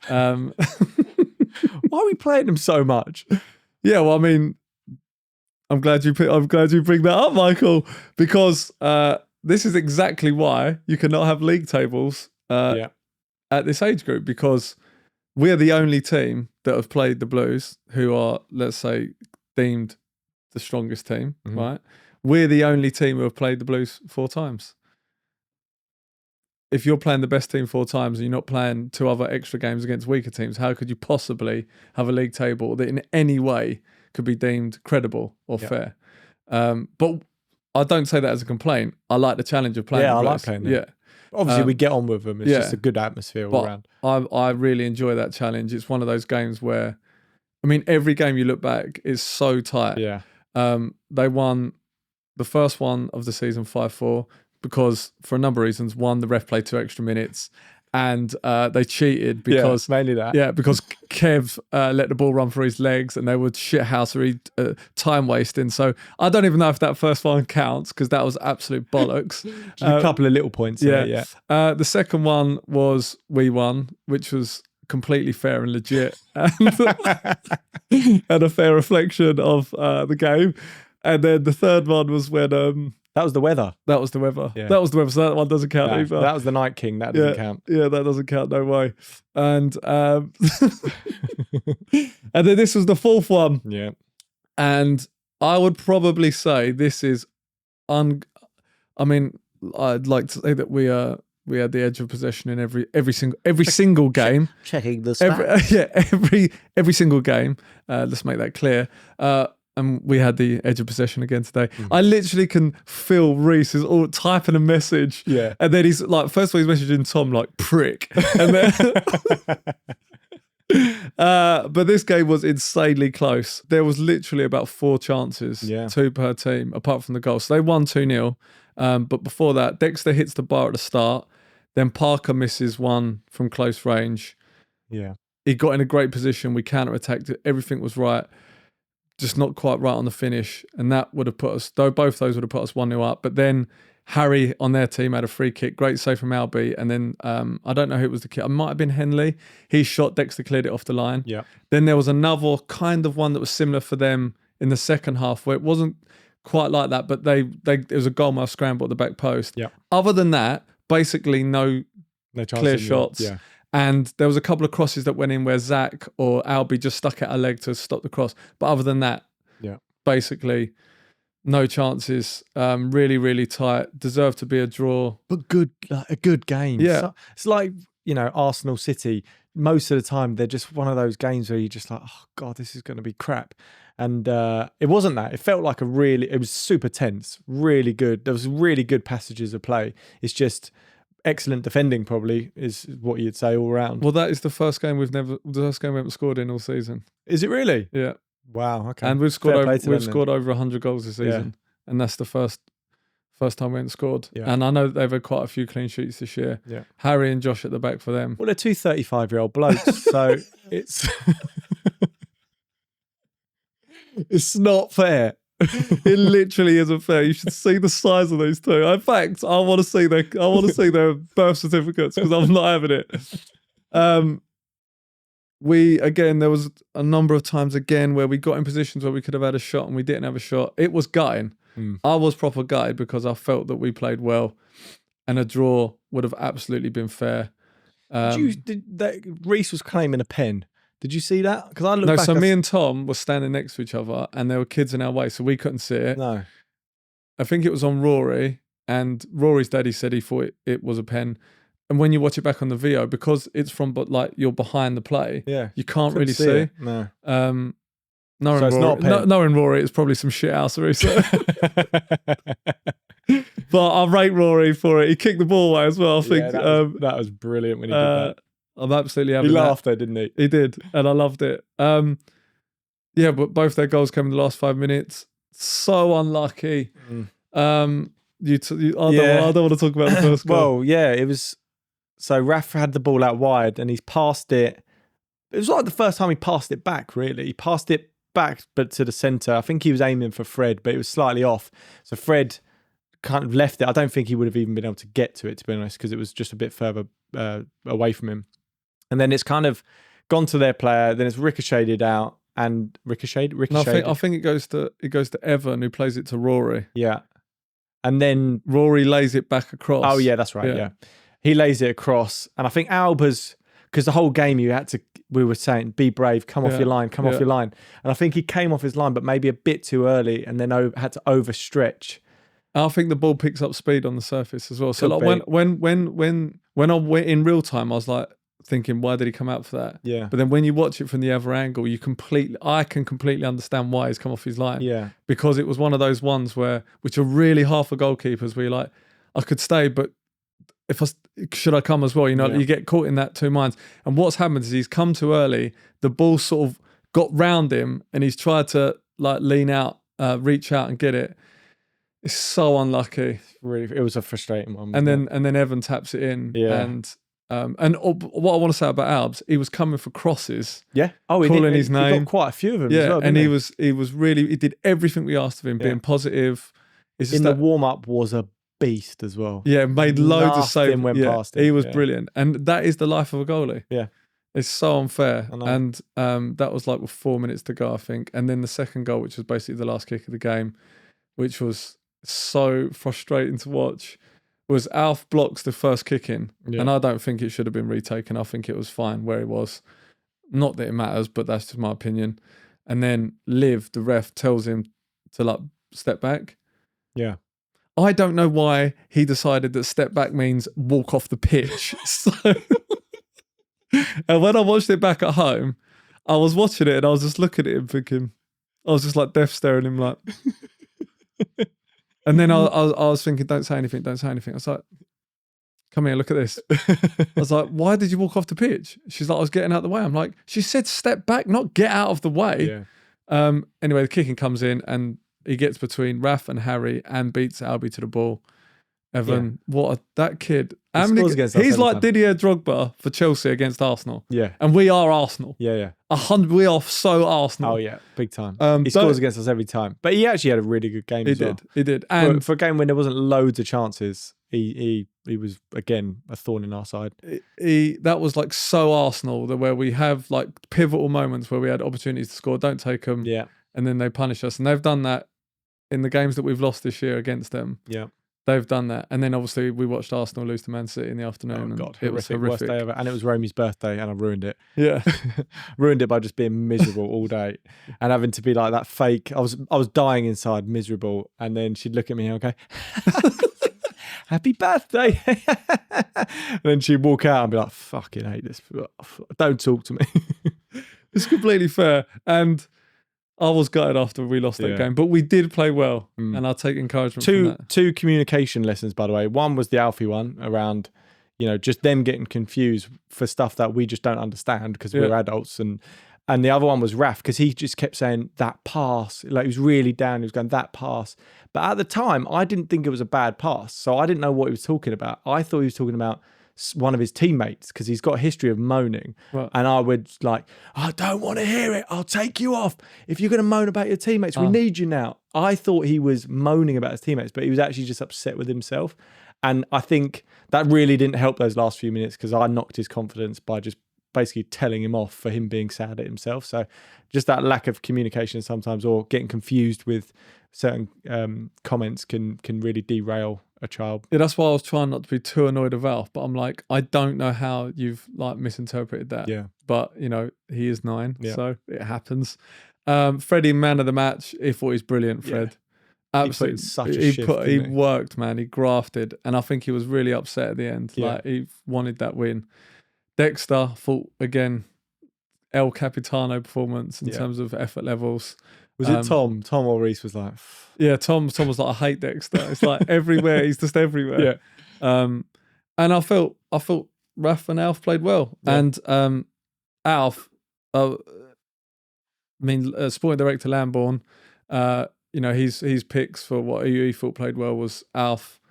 [SPEAKER 2] Why are we playing them so much?
[SPEAKER 1] Yeah, well, I mean, I'm glad you bring that up, Michael, because this is exactly why you cannot have league tables at this age group, because we're the only team that have played the Blues, who are, let's say, deemed the strongest team, right? We're the only team who have played the Blues 4 times. If you're playing the best team 4 times and you're not playing 2 other extra games against weaker teams, how could you possibly have a league table that in any way could be deemed credible or fair? But I don't say that as a complaint. I like the challenge of playing.
[SPEAKER 2] Yeah, I like playing them.
[SPEAKER 1] Yeah.
[SPEAKER 2] Obviously, we get on with them. It's just a good atmosphere all around.
[SPEAKER 1] I really enjoy that challenge. It's one of those games where, I mean, every game you look back is so tight.
[SPEAKER 2] Yeah.
[SPEAKER 1] They won the first one of the season 5-4 because, for a number of reasons, one, the ref played 2 extra minutes, and they cheated because
[SPEAKER 2] mainly that.
[SPEAKER 1] Yeah, because Kev let the ball run for his legs, and they would shithousery time wasting. So I don't even know if that first one counts, because that was absolute bollocks.
[SPEAKER 2] A couple of little points. Yeah.
[SPEAKER 1] The second one was we won, which was completely fair and legit, and a fair reflection of the game. And then the third one was when
[SPEAKER 2] that was the weather.
[SPEAKER 1] That was the weather. Yeah. That was the weather. So that one doesn't count either.
[SPEAKER 2] That was the Night King. That doesn't count.
[SPEAKER 1] Yeah, that doesn't count. No way. And and then this was the 4th one.
[SPEAKER 2] Yeah.
[SPEAKER 1] And I would probably say this is I mean, I'd like to say that we had the edge of possession in every single game.
[SPEAKER 2] Checking the stats.
[SPEAKER 1] Every single game. Let's make that clear. And we had the edge of possession again today. I literally can feel Reese is all typing a message.
[SPEAKER 2] Yeah.
[SPEAKER 1] And then he's like, first of all, he's messaging Tom like, prick. And then, but this game was insanely close. There was literally about 4 chances, 2 per team, apart from the goal. So they won 2-0. But before that, Dexter hits the bar at the start. Then Parker misses one from close range.
[SPEAKER 2] Yeah.
[SPEAKER 1] He got in a great position. We counter-attacked it. Everything was right. Just not quite right on the finish. And that would have put us, though both those would have put us 1-0 up. But then Harry on their team had a free kick, great save from Albie, and then I don't know who it was the kid. It might have been Henley. He shot, Dexter cleared it off the line.
[SPEAKER 2] Yeah.
[SPEAKER 1] Then there was another kind of one that was similar for them in the second half where it wasn't quite like that, but it was a goalmouth scramble at the back post.
[SPEAKER 2] Yeah.
[SPEAKER 1] Other than that, basically no clear shots.
[SPEAKER 2] Yeah.
[SPEAKER 1] And there was a couple of crosses that went in where Zach or Albie just stuck out a leg to stop the cross. But other than that, basically no chances. Really, really tight. Deserved to be a draw.
[SPEAKER 2] But good, like a good game.
[SPEAKER 1] Yeah.
[SPEAKER 2] So, it's like, Arsenal City. Most of the time, they're just one of those games where you're just like, oh, God, this is going to be crap. And it wasn't that. It felt like it was super tense, really good. There was really good passages of play. It's just excellent defending, probably, is what you'd say all around.
[SPEAKER 1] Well, that is the first game we haven't scored in all season.
[SPEAKER 2] Is it really?
[SPEAKER 1] Yeah.
[SPEAKER 2] Wow. Okay.
[SPEAKER 1] And we've scored over 100 goals this season, and that's the first time we haven't scored.
[SPEAKER 2] Yeah.
[SPEAKER 1] And I know that they've had quite a few clean sheets this year.
[SPEAKER 2] Yeah.
[SPEAKER 1] Harry and Josh at the back for them.
[SPEAKER 2] Well, they're two 35-year-old blokes, so it's it's not fair.
[SPEAKER 1] It literally isn't fair. You should see the size of those two. In fact, I want to see their birth certificates because I'm not having it. There was a number of times again where we got in positions where we could have had a shot and we didn't have a shot. It was gutting. I was proper gutted because I felt that we played well, and a draw would have absolutely been fair.
[SPEAKER 2] Reece was claiming a pen. Did you see that? Because I looked back.
[SPEAKER 1] So me and Tom were standing next to each other, and there were kids in our way, so we couldn't see it.
[SPEAKER 2] No.
[SPEAKER 1] I think it was on Rory, and Rory's daddy said he thought it was a pen. And when you watch it back on the VO, because it's from you're behind the play, you can't really see.
[SPEAKER 2] It. No.
[SPEAKER 1] Knowing Rory, it's probably some shit housery. So. But I rate Rory for it. He kicked the ball away as well. I think
[SPEAKER 2] that was brilliant when he did that.
[SPEAKER 1] I'm absolutely having
[SPEAKER 2] He laughed though, didn't he?
[SPEAKER 1] He did, and I loved it. But both their goals came in the last 5 minutes. So unlucky. I don't want to talk about the first goal.
[SPEAKER 2] Well, yeah, it was. So Rafa had the ball out wide, and he's passed it. It was like the first time he passed it back. Really, he passed it back, but to the centre. I think he was aiming for Fred, but it was slightly off. So Fred kind of left it. I don't think he would have even been able to get to it, to be honest, because it was just a bit further away from him. And then it's kind of gone to their player. Then it's ricocheted out and ricocheted.
[SPEAKER 1] No, I think it goes to Evan, who plays it to Rory.
[SPEAKER 2] Yeah, and then
[SPEAKER 1] Rory lays it back across.
[SPEAKER 2] Oh yeah, that's right. Yeah, he lays it across, and I think Alba's, because the whole game we were saying, be brave, come off your line, off your line, and I think he came off his line, but maybe a bit too early, and then had to overstretch.
[SPEAKER 1] I think the ball picks up speed on the surface as well. So like when I went in real time, I was like thinking, why did he come out for that?
[SPEAKER 2] Yeah.
[SPEAKER 1] But then when you watch it from the other angle, I can completely understand why he's come off his line.
[SPEAKER 2] Yeah.
[SPEAKER 1] Because it was one of those ones which are really hard for goalkeepers, where you're like, I could stay, but should I come as well? You get caught in that two minds. And what's happened is he's come too early. The ball sort of got round him, and he's tried to lean out, reach out and get it. It's so unlucky.
[SPEAKER 2] Really, it was a frustrating one.
[SPEAKER 1] And then Evan taps it in.
[SPEAKER 2] Yeah.
[SPEAKER 1] And what I want to say about Albs, he was coming for crosses.
[SPEAKER 2] Yeah. Oh,
[SPEAKER 1] calling his name.
[SPEAKER 2] He got quite a few of them. Yeah. As well,
[SPEAKER 1] and he did everything we asked of him, being positive.
[SPEAKER 2] The warm up was a beast as well.
[SPEAKER 1] Yeah, made loads of saves.
[SPEAKER 2] Went past him.
[SPEAKER 1] He was brilliant, and that is the life of a goalie.
[SPEAKER 2] Yeah.
[SPEAKER 1] It's so unfair. And that was with 4 minutes to go, I think. And then the second goal, which was basically the last kick of the game, which was so frustrating to watch, was Alf blocks the first kick in. Yeah. And I don't think it should have been retaken. I think it was fine where it was. Not that it matters, but that's just my opinion. And then Liv, the ref, tells him to step back.
[SPEAKER 2] Yeah.
[SPEAKER 1] I don't know why he decided that step back means walk off the pitch. And when I watched it back at home, I was watching it and I was just looking at him thinking, I was just death staring him and then I was thinking, don't say anything. I was like, come here, look at this. I was like, why did you walk off the pitch? She's like, I was getting out of the way. I'm like, she said step back, not get out of the way. Yeah. Anyway, the kicking comes in and he gets between Raf and Harry and beats Albie to the ball. Evan, that kid, How
[SPEAKER 2] He
[SPEAKER 1] many?
[SPEAKER 2] scores against us
[SPEAKER 1] He's
[SPEAKER 2] every
[SPEAKER 1] like
[SPEAKER 2] time.
[SPEAKER 1] Didier Drogba for Chelsea against Arsenal.
[SPEAKER 2] Yeah.
[SPEAKER 1] And we are Arsenal.
[SPEAKER 2] Yeah.
[SPEAKER 1] 100. We are so Arsenal.
[SPEAKER 2] Oh, yeah. Big time.
[SPEAKER 1] He
[SPEAKER 2] He scores against us every time. But he actually had a really good game as well.
[SPEAKER 1] He did. And
[SPEAKER 2] for a game when there wasn't loads of chances, he was, again, a thorn in our side.
[SPEAKER 1] that was like so Arsenal, that where we have like pivotal moments where we had opportunities to score, don't take them.
[SPEAKER 2] Yeah.
[SPEAKER 1] And then they punish us. And they've done that in the games that we've lost this year against them.
[SPEAKER 2] Yeah.
[SPEAKER 1] They've done that. And then obviously we watched Arsenal lose to Man City in the afternoon.
[SPEAKER 2] Oh, God.
[SPEAKER 1] It was
[SPEAKER 2] horrific. Worst day ever. And it was Romy's birthday and I ruined it.
[SPEAKER 1] Yeah.
[SPEAKER 2] Ruined it by just being miserable all day and having to be like that fake. I was dying inside, miserable. And then she'd look at me and go, happy birthday. And then she'd walk out and be like, fucking hate this. Don't talk to me.
[SPEAKER 1] It's completely fair. And I was gutted after we lost that game, but we did play well, and I'll take encouragement from that.
[SPEAKER 2] Two communication lessons, by the way. One was the Alfie one around, just them getting confused for stuff that we just don't understand because we're adults, and the other one was Raf, because he just kept saying that pass, like he was really down. He was going that pass, but at the time I didn't think it was a bad pass, so I didn't know what he was talking about. I thought he was talking about one of his teammates because he's got a history of moaning, and I would like, I don't want to hear it, I'll take you off if you're going to moan about your teammates. We need you now. I thought he was moaning about his teammates, but he was actually just upset with himself, and I think that really didn't help those last few minutes because I knocked his confidence by just basically telling him off for him being sad at himself. So just that lack of communication sometimes, or getting confused with certain comments can really derail a child.
[SPEAKER 1] Yeah, that's why I was trying not to be too annoyed with Alf, but I'm like, I don't know how you've like misinterpreted that.
[SPEAKER 2] Yeah.
[SPEAKER 1] But he is 9, so it happens. Freddie, man of the match. He thought he's brilliant, Fred. Absolutely. He worked, man. He grafted, and I think he was really upset at the end.
[SPEAKER 2] Yeah.
[SPEAKER 1] Like he wanted that win. Dexter thought again, El Capitano performance in terms of effort levels.
[SPEAKER 2] Was it Tom? Tom or Reese was like,
[SPEAKER 1] yeah, Tom was like, I hate Dexter. It's like everywhere. He's just everywhere. Yeah. And I felt Raf and Alf played well. Yeah. And Alf, sporting director Lambourne, his picks for what he thought played well was Alf,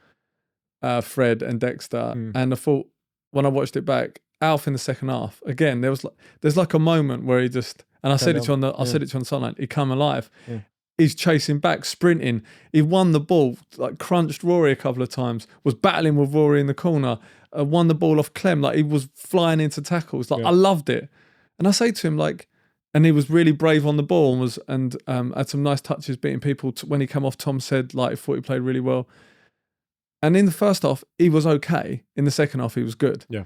[SPEAKER 1] Fred, and Dexter. And I thought when I watched it back, Alf in the second half again, there's like a moment where he just, and I said it to you on the sideline, he come alive. Yeah. He's chasing back, sprinting. He won the ball, like crunched Rory a couple of times, was battling with Rory in the corner, won the ball off Clem, like he was flying into tackles. Like I loved it. And I say to him, like, and he was really brave on the ball and had some nice touches beating people. When he came off, Tom said like he thought he played really well. And in the first half, he was okay. In the second half, he was good.
[SPEAKER 2] Yeah.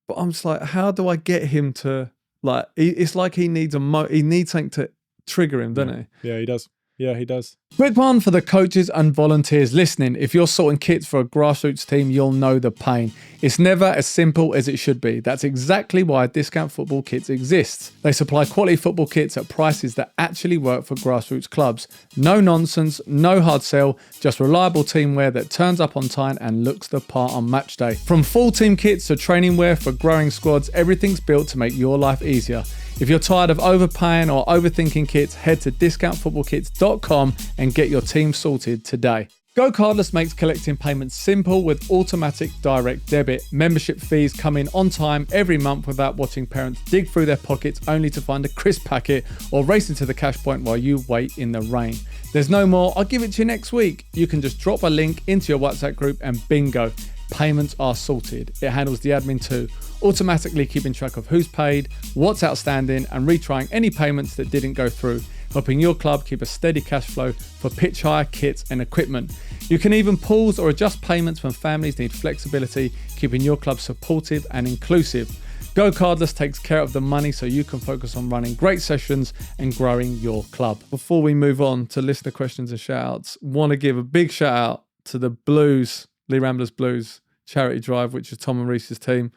[SPEAKER 1] But I'm just like, how do I get him to like? It's like he needs he needs something to trigger him, doesn't he?
[SPEAKER 2] Yeah, he does. Yeah, he does.
[SPEAKER 1] Quick one for the coaches and volunteers listening. If you're sorting kits for a grassroots team, you'll know the pain. It's never as simple as it should be. That's exactly why Discount Football Kits exists. They supply quality football kits at prices that actually work for grassroots clubs. No nonsense, no hard sell, just reliable team wear that turns up on time and looks the part on match day. From full team kits to training wear for growing squads, everything's built to make your life easier. If you're tired of overpaying or overthinking kits, head to discountfootballkits.com and get your team sorted today. Go Cardless makes collecting payments simple with automatic direct debit. Membership fees come in on time every month without watching parents dig through their pockets only to find a crisp packet or race into the cash point while you wait in the rain. There's no more, I'll give it to you next week. You can just drop a link into your WhatsApp group and bingo. Payments are sorted. It handles the admin too, automatically keeping track of who's paid, what's outstanding, and retrying any payments that didn't go through, helping your club keep a steady cash flow for pitch hire, kits, and equipment. You can even pause or adjust payments when families need flexibility, keeping your club supportive and inclusive. Go Cardless takes care of the money so you can focus on running great sessions and growing your club. Before we move on to listener questions and shout-outs, want to give a big shout-out to the Blues, Lee Ramblers Blues charity drive, which is Tom and Reese's team.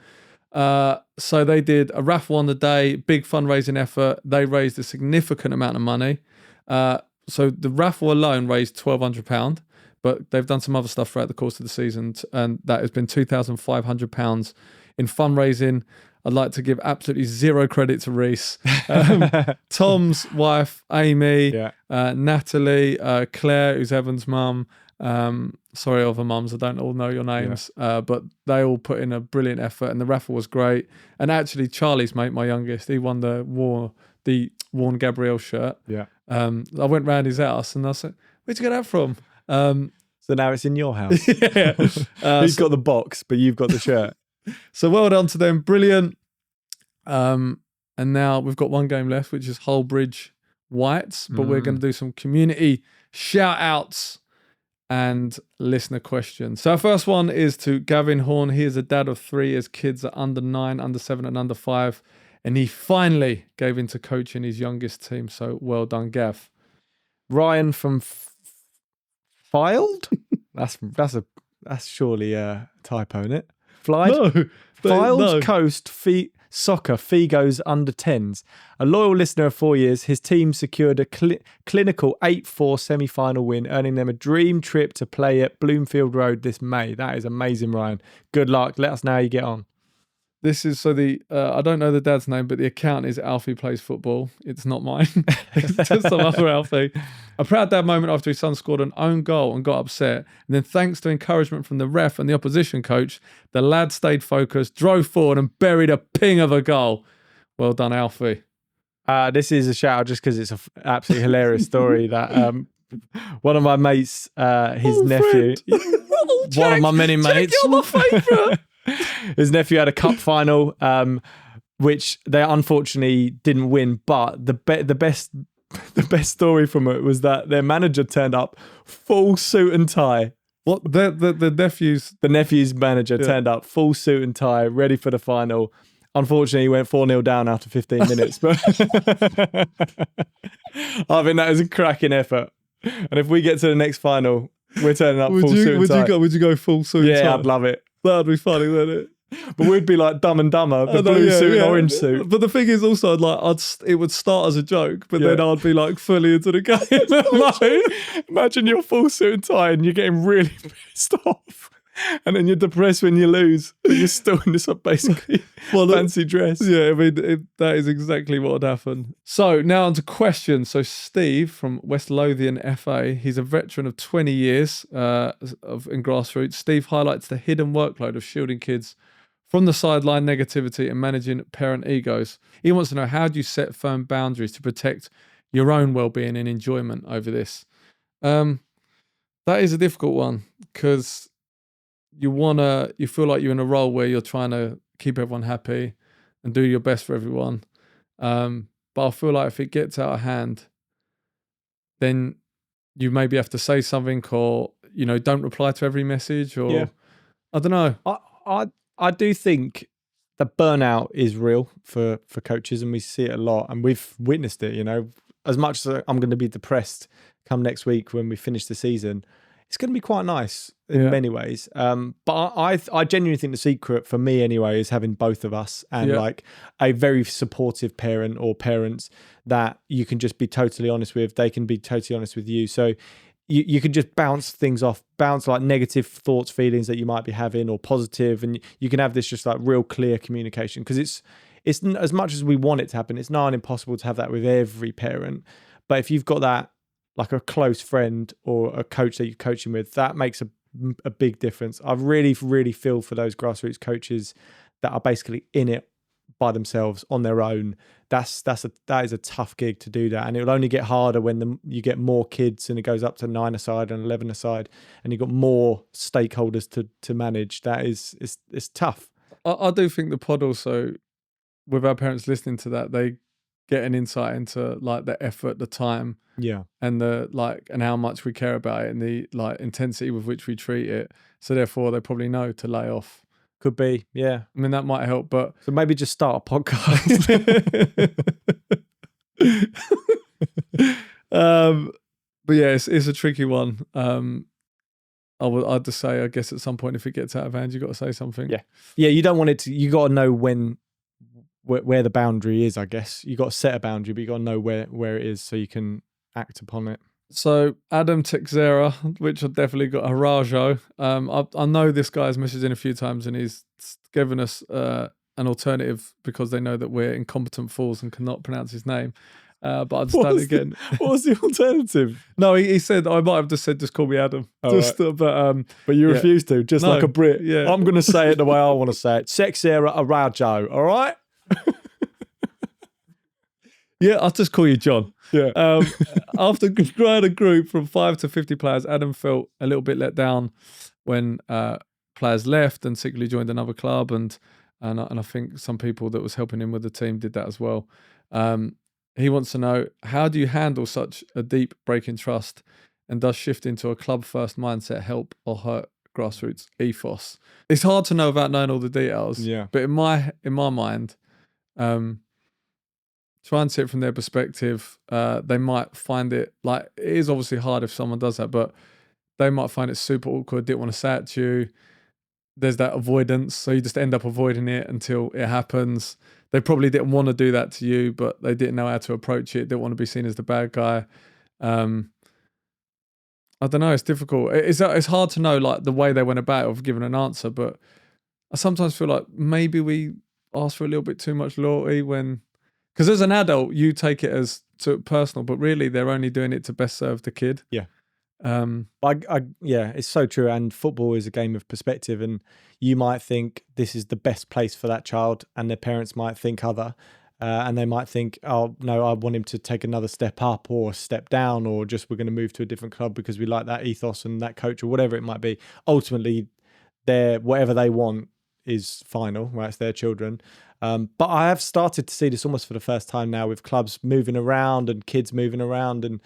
[SPEAKER 1] So they did a raffle on the day, big fundraising effort. They raised a significant amount of money. So the raffle alone raised £1,200, but they've done some other stuff throughout the course of the season, and that has been £2,500 in fundraising. I'd like to give absolutely zero credit to Reese. Tom's wife, Amy, Natalie, Claire, who's Evan's mum, Sorry, other mums, I don't all know your names, but they all put in a brilliant effort, and the raffle was great. And actually, Charlie's mate, my youngest, he won the Warren Gabriel shirt.
[SPEAKER 2] Yeah.
[SPEAKER 1] I went round his house and I said, "Where'd you get that from?"
[SPEAKER 2] So now it's in your house.
[SPEAKER 1] Yeah.
[SPEAKER 2] He's got the box, but you've got the shirt.
[SPEAKER 1] So well done to them, brilliant. And now we've got one game left, which is Holbridge Whites, but we're going to do some community shout outs and listener questions. So our first one is to Gavin Horn. He is a dad of 3. His kids are under 9, under 7 and under 5. And he finally gave into coaching his youngest team. So well done, Gav.
[SPEAKER 2] Ryan from Filed? That's surely a typo, isn't it? Flied?
[SPEAKER 1] No.
[SPEAKER 2] Filed Coast Soccer Figos under 10s. A loyal listener of 4 years, his team secured a clinical 8-4 semi-final win, earning them a dream trip to play at Bloomfield Road this May. That is amazing, Ryan. Good luck. Let us know how you get on.
[SPEAKER 1] This is I don't know the dad's name, but the account is Alfie Plays Football. It's not mine. It's just some other Alfie. A proud dad moment after his son scored an own goal and got upset. And then thanks to encouragement from the ref and the opposition coach, the lad stayed focused, drove forward and buried a ping of a goal. Well done, Alfie.
[SPEAKER 2] This is a shout out just because it's an absolutely hilarious story that one of my mates, his nephew, one of my many mates.
[SPEAKER 1] You're my favourite.
[SPEAKER 2] His nephew had a cup final, which they unfortunately didn't win. But the best story from it was that their manager turned up full suit and tie.
[SPEAKER 1] What the nephew's
[SPEAKER 2] manager turned up full suit and tie, ready for the final. Unfortunately, he went 4-0 down after 15 minutes. But I think that is a cracking effort. And if we get to the next final, we're turning up full suit and tie.
[SPEAKER 1] Would you go full suit and tie?
[SPEAKER 2] Yeah, I'd love it.
[SPEAKER 1] That'd be funny, wouldn't it?
[SPEAKER 2] But we'd be like Dumb and Dumber, the blue suit and orange suit.
[SPEAKER 1] But the thing is also, it would start as a joke, but then I'd be like fully into the game.
[SPEAKER 2] Imagine you're full suit and tie and you're getting really pissed off. And then you're depressed when you lose. You're still in this basically fancy dress.
[SPEAKER 1] Yeah, I mean, that is exactly what would happen. So now on to questions. So Steve from West Lothian FA, he's a veteran of 20 years in grassroots. Steve highlights the hidden workload of shielding kids from the sideline negativity and managing parent egos. He wants to know, how do you set firm boundaries to protect your own well-being and enjoyment over this? That is a difficult one because you feel like you're in a role where you're trying to keep everyone happy and do your best for everyone. But I feel like if it gets out of hand, then you maybe have to say something or, don't reply to every message or I don't know.
[SPEAKER 2] I do think that burnout is real for coaches and we see it a lot and we've witnessed it, as much as I'm going to be depressed come next week when we finish the season, it's going to be quite nice in many ways. But I genuinely think the secret for me anyway is having both of us and like a very supportive parent or parents that you can just be totally honest with. They can be totally honest with you. So you can just bounce things off, bounce like negative thoughts, feelings that you might be having or positive. And you can have this just like real clear communication because it's as much as we want it to happen, it's not impossible to have that with every parent. But if you've got that, like a close friend or a coach that you're coaching with, that makes a big difference. I really, really feel for those grassroots coaches that are basically in it by themselves on their own. That is a tough gig to do that. And it'll only get harder when you get more kids and it goes up to 9 aside and 11 aside and you've got more stakeholders to manage. It's tough.
[SPEAKER 1] I do think the pod also, with our parents listening to that, they get an insight into like the effort, the time, and and how much we care about it and the like intensity with which we treat it. So therefore, they probably know to lay off.
[SPEAKER 2] Could be, yeah.
[SPEAKER 1] I mean, that might help, but
[SPEAKER 2] so maybe just start a podcast.
[SPEAKER 1] But yeah, it's a tricky one. I'd just say, I guess at some point, if it gets out of hand, you got to say something.
[SPEAKER 2] Yeah, you don't want it to. You got to know where the boundary is. I guess you got to set a boundary, but you got to know where it is so you can act upon it.
[SPEAKER 1] So Adam Texera, which I've definitely got a Rajo. I know this guy's messaged in a few times and he's given us an alternative because they know that we're incompetent fools and cannot pronounce his name. But I just done it again.
[SPEAKER 2] What was the alternative?
[SPEAKER 1] No, he said, I might have just said, just call me Adam. But
[SPEAKER 2] you refused to, just like a Brit.
[SPEAKER 1] Yeah.
[SPEAKER 2] I'm going to say it the way I want to say it. Sex era Arajo, all right?
[SPEAKER 1] Yeah, I'll just call you John.
[SPEAKER 2] Yeah.
[SPEAKER 1] After growing a group from 5 to 50 players, Adam felt a little bit let down when players left and secretly joined another club. And I think some people that was helping him with the team did that as well. He wants to know, how do you handle such a deep break in trust, and does shifting to a club-first mindset help or hurt grassroots ethos? It's hard to know without knowing all the details.
[SPEAKER 2] Yeah.
[SPEAKER 1] But in my mind, try and see it from their perspective. They might find it, like, it is obviously hard if someone does that, but they might find it super awkward, didn't want to say it to you. There's that avoidance, so you just end up avoiding it until it happens. They probably didn't want to do that to you, but they didn't know how to approach it, didn't want to be seen as the bad guy. I don't know, it's difficult. It's hard to know, like, the way they went about it of giving an answer, but I sometimes feel like maybe we ask for a little bit too much loyalty when... Because as an adult, you take it as personal, but really they're only doing it to best serve the kid.
[SPEAKER 2] Yeah. Yeah, it's so true. And football is a game of perspective, and you might think this is the best place for that child, and their parents might think other, and they might think, oh no, I want him to take another step up or step down, or just we're going to move to a different club because we like that ethos and that coach or whatever it might be. Ultimately, whatever they want is final, right? It's their children. But I have started to see this almost for the first time now, with clubs moving around and kids moving around, and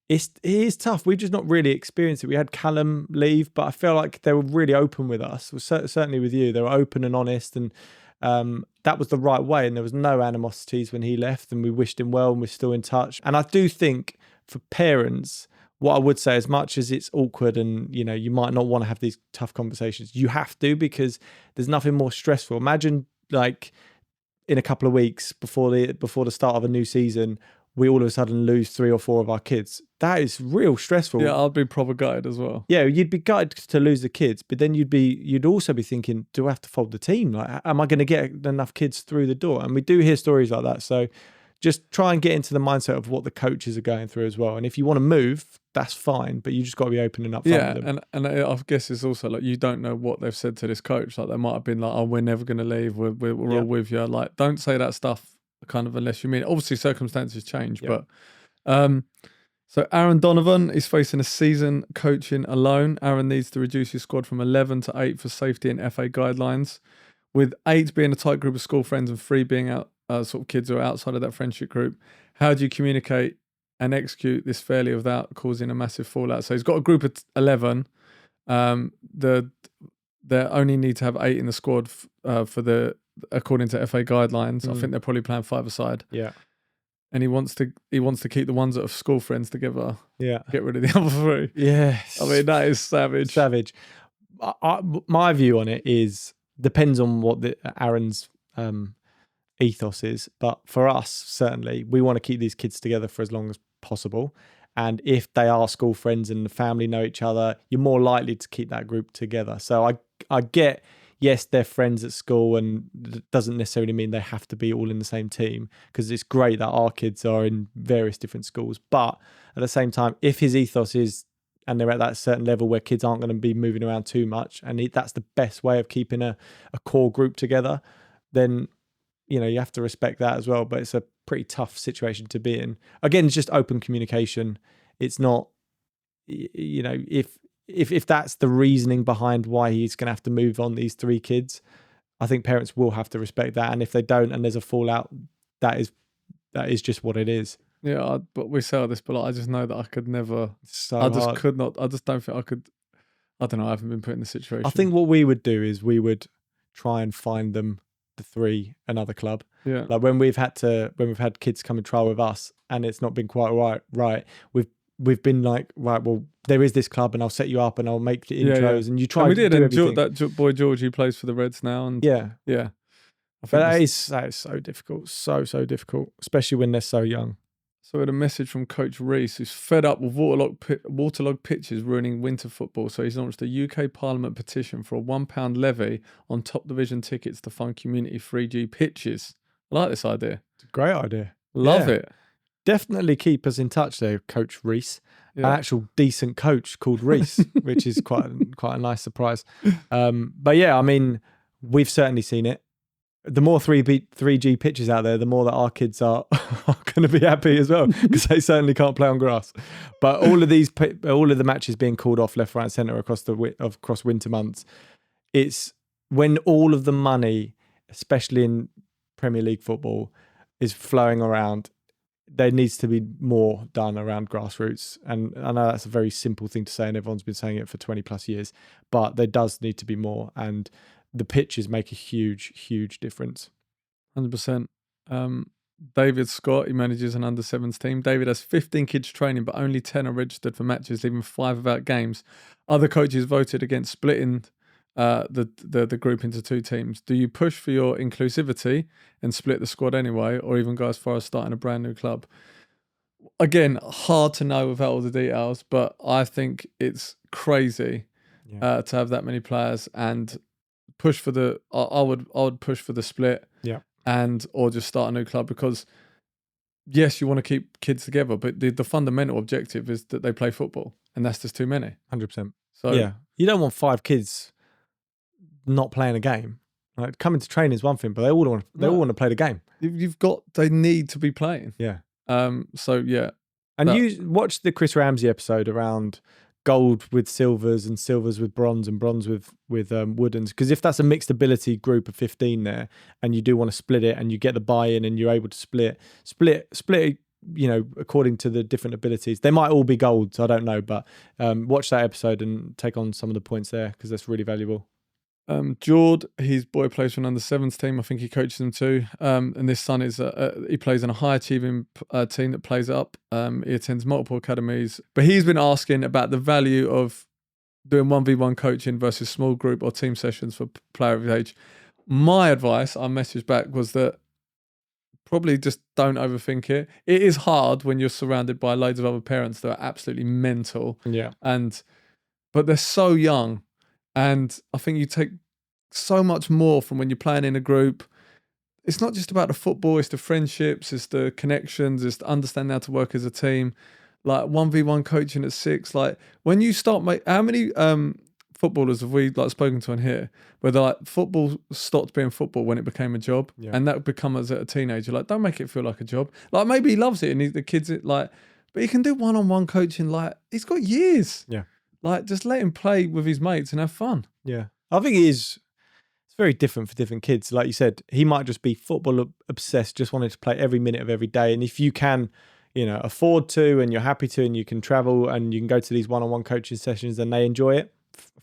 [SPEAKER 2] it is tough. We've just not really experienced it. We had Callum leave, but I feel like they were really open with us. Certainly with you, they were open and honest, and that was the right way. And there was no animosities when he left, and we wished him well, and we're still in touch. And I do think for parents, what I would say, as much as it's awkward and, you know, you might not want to have these tough conversations, you have to, because there's nothing more stressful. Imagine, like, in a couple of weeks before the start of a new season, we all of a sudden lose 3 or 4 of our kids. That is real stressful.
[SPEAKER 1] Yeah, I'd be proper gutted as well.
[SPEAKER 2] Yeah, you'd be gutted to lose the kids, but then you'd also be thinking, do I have to fold the team? Like, am I going to get enough kids through the door? And we do hear stories like that. So just try and get into the mindset of what the coaches are going through as well. And if you want to move, that's fine, but you just got to be open and upfront with them.
[SPEAKER 1] And I guess it's also like, you don't know what they've said to this coach. Like, they might have been like, oh, we're never going to leave. We're all with you. Like, don't say that stuff kind of unless you mean it. Obviously circumstances change, but so Aaron Donovan is facing a season coaching alone. Aaron needs to reduce his squad from 11 to 8 for safety and FA guidelines, with 8 being a tight group of school friends and 3 being out sort of kids who are outside of that friendship group. How do you communicate and execute this fairly without causing a massive fallout? So he's got a group of 11. They only need to have 8 in the squad according to FA guidelines. I think they're probably playing 5-a-side.
[SPEAKER 2] Yeah.
[SPEAKER 1] And he wants to keep the ones that are school friends together.
[SPEAKER 2] Yeah.
[SPEAKER 1] Get rid of the other 3.
[SPEAKER 2] Yes.
[SPEAKER 1] I mean, that is savage.
[SPEAKER 2] Savage. My view on it is, depends on what Aaron's ethos is, but for us, certainly, we want to keep these kids together for as long as possible. And if they are school friends and the family know each other, you're more likely to keep that group together. So I get, yes, they're friends at school, and it doesn't necessarily mean they have to be all in the same team, because it's great that our kids are in various different schools. But at the same time, if his ethos is, and they're at that certain level where kids aren't going to be moving around too much, and that's the best way of keeping a core group together, then, you know, you have to respect that as well. But it's a pretty tough situation to be in. Again, it's just open communication. It's not, you know, if that's the reasoning behind why he's going to have to move on these 3 kids, I think parents will have to respect that. And if they don't, and there's a fallout, that is just what it is.
[SPEAKER 1] Yeah, but we say all this, but like, I just know that I could never.
[SPEAKER 2] I
[SPEAKER 1] just don't think I could. I don't know. I haven't been put in the situation.
[SPEAKER 2] I think what we would do is we would try and find them, the 3, another club.
[SPEAKER 1] Yeah.
[SPEAKER 2] Like when we've had kids come and trial with us, and it's not been quite right. We've been like, right, well, there is this club, and I'll set you up, and I'll make the intros, and you try. And we did, and
[SPEAKER 1] that boy George, he plays for the Reds now, and yeah.
[SPEAKER 2] But that is so difficult, so difficult, especially when they're so young.
[SPEAKER 1] So we had a message from Coach Reese, who's fed up with waterlogged pitches ruining winter football. So he's launched a UK Parliament petition for a £1 levy on top division tickets to fund community 3G pitches. I like this idea.
[SPEAKER 2] It's a great idea.
[SPEAKER 1] Love it.
[SPEAKER 2] definitely keep us in touch there, Coach Reese.
[SPEAKER 1] Yeah.
[SPEAKER 2] An actual decent coach called Reese, which is quite a nice surprise. But yeah, I mean, we've certainly seen it. The more 3G pitches out there, the more that our kids are going to be happy as well, because they certainly can't play on grass. But all of the matches being called off left, right, and centre across winter months, it's when all of the money, especially in Premier League football, is flowing around. There needs to be more done around grassroots. And I know that's a very simple thing to say, and everyone's been saying it for 20 plus years, but there does need to be more. And the pitches make a huge, huge difference.
[SPEAKER 1] 100%. David Scott, he manages an under-7s team. David has 15 kids training, but only 10 are registered for matches, leaving 5 without games. Other coaches voted against splitting the group into 2 teams. Do you push for your inclusivity and split the squad anyway, or even go as far as starting a brand new club? Again, hard to know without all the details, but I think it's crazy to have that many players, and push for the. I would push for the split, or just start a new club, because yes, you want to keep kids together, but the fundamental objective is that they play football, and that's just too many.
[SPEAKER 2] 100%.
[SPEAKER 1] So
[SPEAKER 2] yeah, you don't want 5 kids not playing a game. Like, coming to train is one thing, but they all want to play the game.
[SPEAKER 1] They need to be playing.
[SPEAKER 2] Yeah.
[SPEAKER 1] So yeah.
[SPEAKER 2] And you watch the Chris Ramsey episode around gold with silvers and silvers with bronze and bronze with woodens, because if that's a mixed ability group of 15 there, and you do want to split it, and you get the buy-in, and you're able to split, you know, according to the different abilities, they might all be golds. I don't know, but watch that episode and take on some of the points there, because that's really valuable.
[SPEAKER 1] Jord, his boy plays for an under-7s team. I think he coaches them too. And this son he plays in a high-achieving team that plays up. He attends multiple academies, but he's been asking about the value of doing 1v1 coaching versus small group or team sessions for player of his age. My advice, I messaged back, was that probably just don't overthink it. It is hard when you're surrounded by loads of other parents that are absolutely mental.
[SPEAKER 2] Yeah.
[SPEAKER 1] But they're so young. And I think you take so much more from when you're playing in a group. It's not just about the football, it's the friendships, it's the connections, it's the understanding how to work as a team. Like 1v1 coaching at 6. Like, when you start, how many footballers have we spoken to on here where they're like, football stopped being football when it became a job, and that would become as a teenager. Like, don't make it feel like a job. Like, maybe he loves it and the kids but he can do one-on-one coaching. Like, he's got years.
[SPEAKER 2] Yeah.
[SPEAKER 1] Like, just let him play with his mates and have fun.
[SPEAKER 2] Yeah. I think it's very different for different kids. Like you said, he might just be football obsessed, just wanting to play every minute of every day. And if you can, you know, afford to, and you're happy to, and you can travel and you can go to these one-on-one coaching sessions and they enjoy it,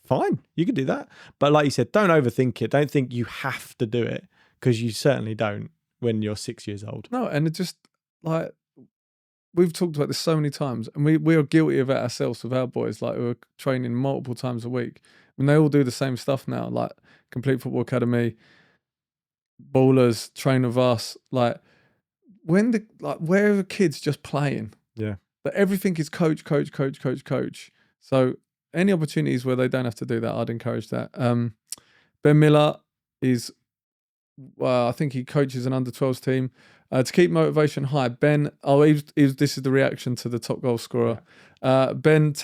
[SPEAKER 2] fine, you can do that. But like you said, don't overthink it. Don't think you have to do it, because you certainly don't when you're 6 years old.
[SPEAKER 1] No, and it just, like, we've talked about this so many times, and we are guilty of it ourselves with our boys. Like, we're training multiple times a week, and they all do the same stuff now. Like, Complete Football Academy, ballers train with us. Like, where are the kids just playing?
[SPEAKER 2] Yeah,
[SPEAKER 1] but everything is coach. So any opportunities where they don't have to do that, I'd encourage that. Ben Miller is, I think he coaches an under-12s team. To keep motivation high, Ben, this is the reaction to the top goal scorer. Yeah. Ben's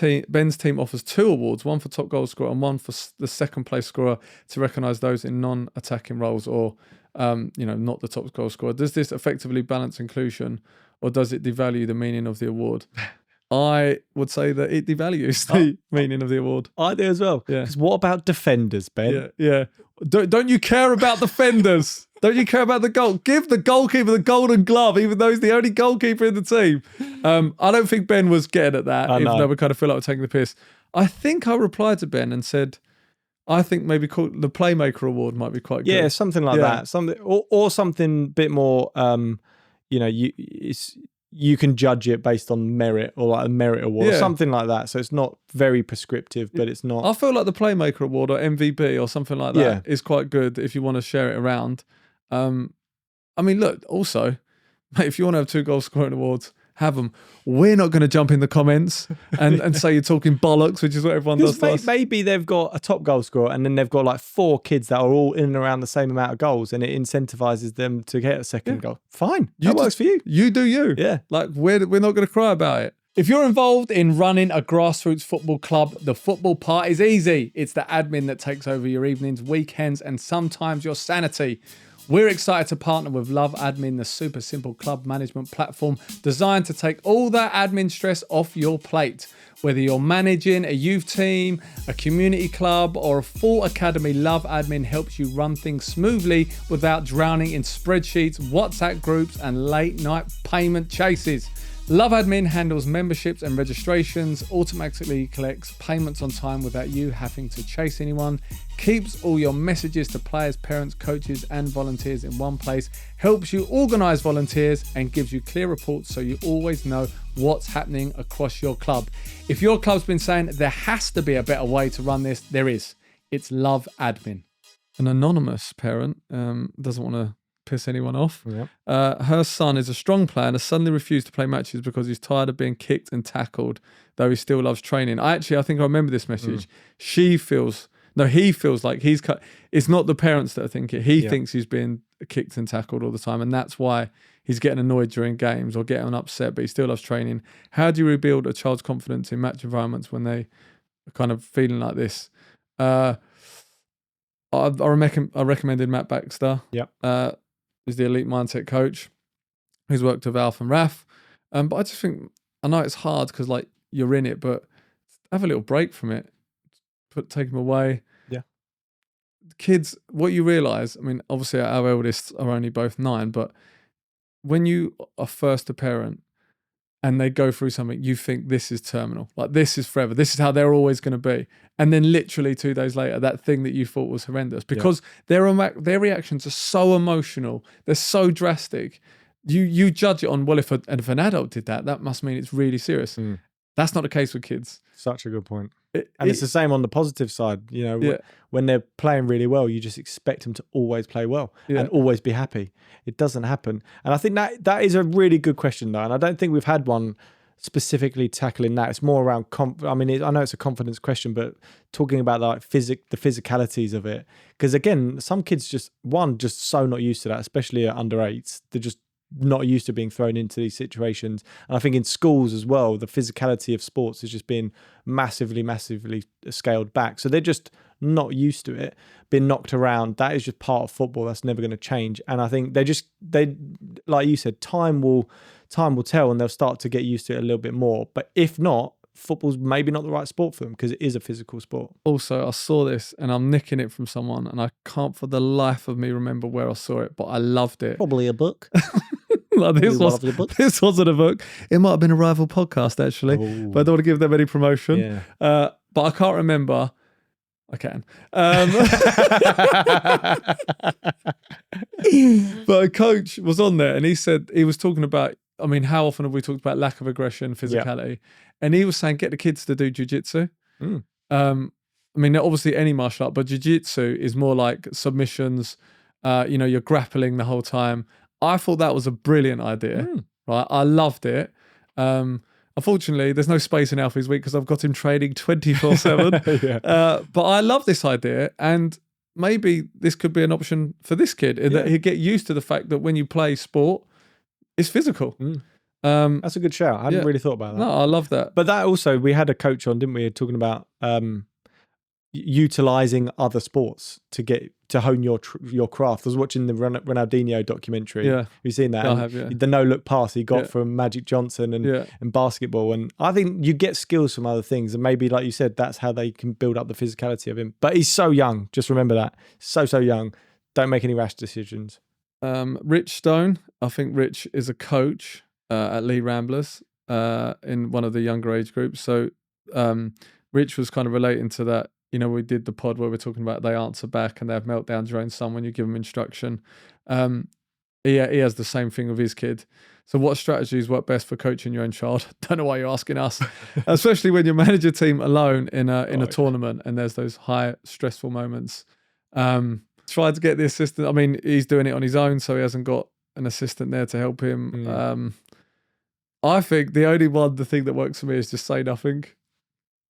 [SPEAKER 1] team offers 2 awards, one for top goal scorer and one for the second place scorer, to recognise those in non-attacking roles, or not the top goal scorer. Does this effectively balance inclusion, or does it devalue the meaning of the award? I would say that it devalues the meaning of the award.
[SPEAKER 2] I do as well. Yeah. Because what about defenders, Ben?
[SPEAKER 1] Yeah. Don't you care about defenders? Don't you care about the goal? Give the goalkeeper the golden glove, even though he's the only goalkeeper in the team. I don't think Ben was getting at that, even though we kind of feel like we're taking the piss. I think I replied to Ben and said, I think maybe the Playmaker Award might be quite good.
[SPEAKER 2] Yeah, something like that. Something or something a bit more, you can judge it based on merit, or like a merit award, or something like that. So it's not very prescriptive, but it's not.
[SPEAKER 1] I feel like the Playmaker Award or MVP or something like that is quite good if you want to share it around. I mean, look, also, mate, if you want to have 2 goal scoring awards have them. We're not going to jump in the comments and say you're talking bollocks, which is what everyone does to us.
[SPEAKER 2] Maybe they've got a top goal scorer and then they've got like 4 kids that are all in and around the same amount of goals, and it incentivizes them to get a second goal. Fine. That works for you.
[SPEAKER 1] You do you.
[SPEAKER 2] Yeah.
[SPEAKER 1] Like, we're not going to cry about it. If you're involved in running a grassroots football club, the football part is easy. It's the admin that takes over your evenings, weekends, and sometimes your sanity. We're excited to partner with Love Admin, the super simple club management platform designed to take all that admin stress off your plate. Whether you're managing a youth team, a community club, or a full academy, Love Admin helps you run things smoothly without drowning in spreadsheets, WhatsApp groups, and late night payment chases. Love Admin handles memberships and registrations, automatically collects payments on time without you having to chase anyone, keeps all your messages to players, parents, coaches, and volunteers in one place, helps you organise volunteers, and gives you clear reports so you always know what's happening across your club. If your club's been saying there has to be a better way to run this, there is. It's Love Admin. An anonymous parent doesn't want to piss anyone off.
[SPEAKER 2] Yep.
[SPEAKER 1] Her son is a strong player and has suddenly refused to play matches because he's tired of being kicked and tackled, though he still loves training. I think I remember this message. He feels like he's cut. It's not the parents that are thinking. He thinks he's being kicked and tackled all the time, and that's why he's getting annoyed during games or getting upset, but he still loves training. How do you rebuild a child's confidence in match environments when they are kind of feeling like this? I recommended Matt Baxter.
[SPEAKER 2] Yep.
[SPEAKER 1] He's the elite mindset coach. He's worked with Alf and Raf. But I just think, I know it's hard because like you're in it, but have a little break from it. Take them away.
[SPEAKER 2] Yeah.
[SPEAKER 1] Kids, what you realise, I mean, obviously our eldest are only both 9, but when you are first a parent and they go through something, you think this is terminal. Like this is forever. This is how they're always going to be. And then literally 2 days later, that thing that you thought was horrendous, because their reactions are so emotional. They're so drastic. You judge it on, well, if an adult did that, that must mean it's really serious. That's not the case with kids.
[SPEAKER 2] Such a good point. It's the same on the positive side. You know, when they're playing really well, you just expect them to always play well and always be happy. It doesn't happen. And I think that is a really good question, though. And I don't think we've had one specifically tackling that. It's more around, I know it's a confidence question, but talking about like the physicalities of it. Because again, some kids just so not used to that, especially at under 8s. They're just not used to being thrown into these situations. And I think in schools as well, the physicality of sports has just been massively scaled back. So they're just not used to it, being knocked around. That is just part of football. That's never going to change. And I think they like you said, time will tell, and they'll start to get used to it a little bit more. But if not, football's maybe not the right sport for them because it is a physical sport.
[SPEAKER 1] Also, I saw this and I'm nicking it from someone and I can't for the life of me remember where I saw it, but I loved it.
[SPEAKER 2] Probably a book.
[SPEAKER 1] Like this wasn't a book. It might have been a rival podcast actually, but I don't want to give them any promotion. Yeah. But I can't remember. I can. But a coach was on there and he said, he was talking about, I mean, how often have we talked about lack of aggression, physicality? Yeah. And he was saying, get the kids to do jiu-jitsu. I mean, obviously any martial art, but jiu-jitsu is more like submissions. You're grappling the whole time. I thought that was a brilliant idea. Right? I loved it. Unfortunately, there's no space in Alfie's week because I've got him training 24/7. But I love this idea, and maybe this could be an option for this kid in that he'd get used to the fact that when you play sport, it's physical.
[SPEAKER 2] That's a good shout. I hadn't really thought about that.
[SPEAKER 1] No, I love that.
[SPEAKER 2] But that also, we had a coach on, didn't we, talking about utilizing other sports to hone your craft. I was watching the Ronaldinho documentary. Yeah, you've seen that?
[SPEAKER 1] I have. Yeah.
[SPEAKER 2] The no-look pass he got from Magic Johnson and basketball, and I think you get skills from other things, and maybe like you said, that's how they can build up the physicality of him. But he's so young. Just remember that, so young. Don't make any rash decisions.
[SPEAKER 1] Rich Stone. I think Rich is a coach at Lee Ramblers in one of the younger age groups. So Rich was kind of relating to that. You know, we did the pod where we're talking about they answer back and they have meltdowns your own son when you give them instruction. He has the same thing with his kid. So what strategies work best for coaching your own child? Don't know why you're asking us, especially when you manage a team alone in a tournament and there's those high stressful moments. Try to get the assistant. I mean, he's doing it on his own, so he hasn't got an assistant there to help him. I think the thing that works for me is just say nothing.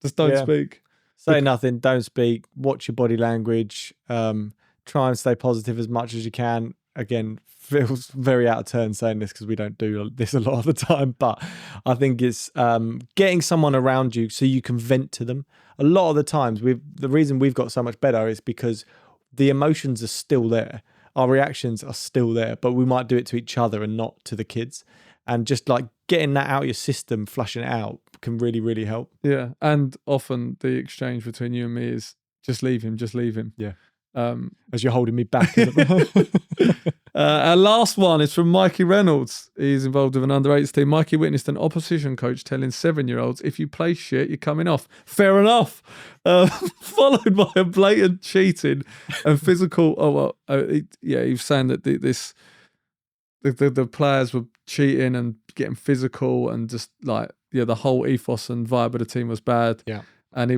[SPEAKER 1] Just don't speak.
[SPEAKER 2] Say nothing, don't speak, watch your body language, try and stay positive as much as you can. Again, feels very out of turn saying this because we don't do this a lot of the time, but I think it's getting someone around you so you can vent to them. A lot of the times, the reason we've got so much better is because the emotions are still there. Our reactions are still there, but we might do it to each other and not to the kids. And just like getting that out of your system, flushing it out can really, really help.
[SPEAKER 1] Yeah. And often the exchange between you and me is just leave him.
[SPEAKER 2] Yeah. As you're holding me back.
[SPEAKER 1] Our last one is from Mikey Reynolds. He's involved with an under-8s team. Mikey witnessed an opposition coach telling 7-year-olds, if you play shit, you're coming off. Fair enough. Followed by a blatant cheating and physical. He was saying that the players were cheating and getting physical and just like, the whole ethos and vibe of the team was bad.
[SPEAKER 2] Yeah.
[SPEAKER 1] And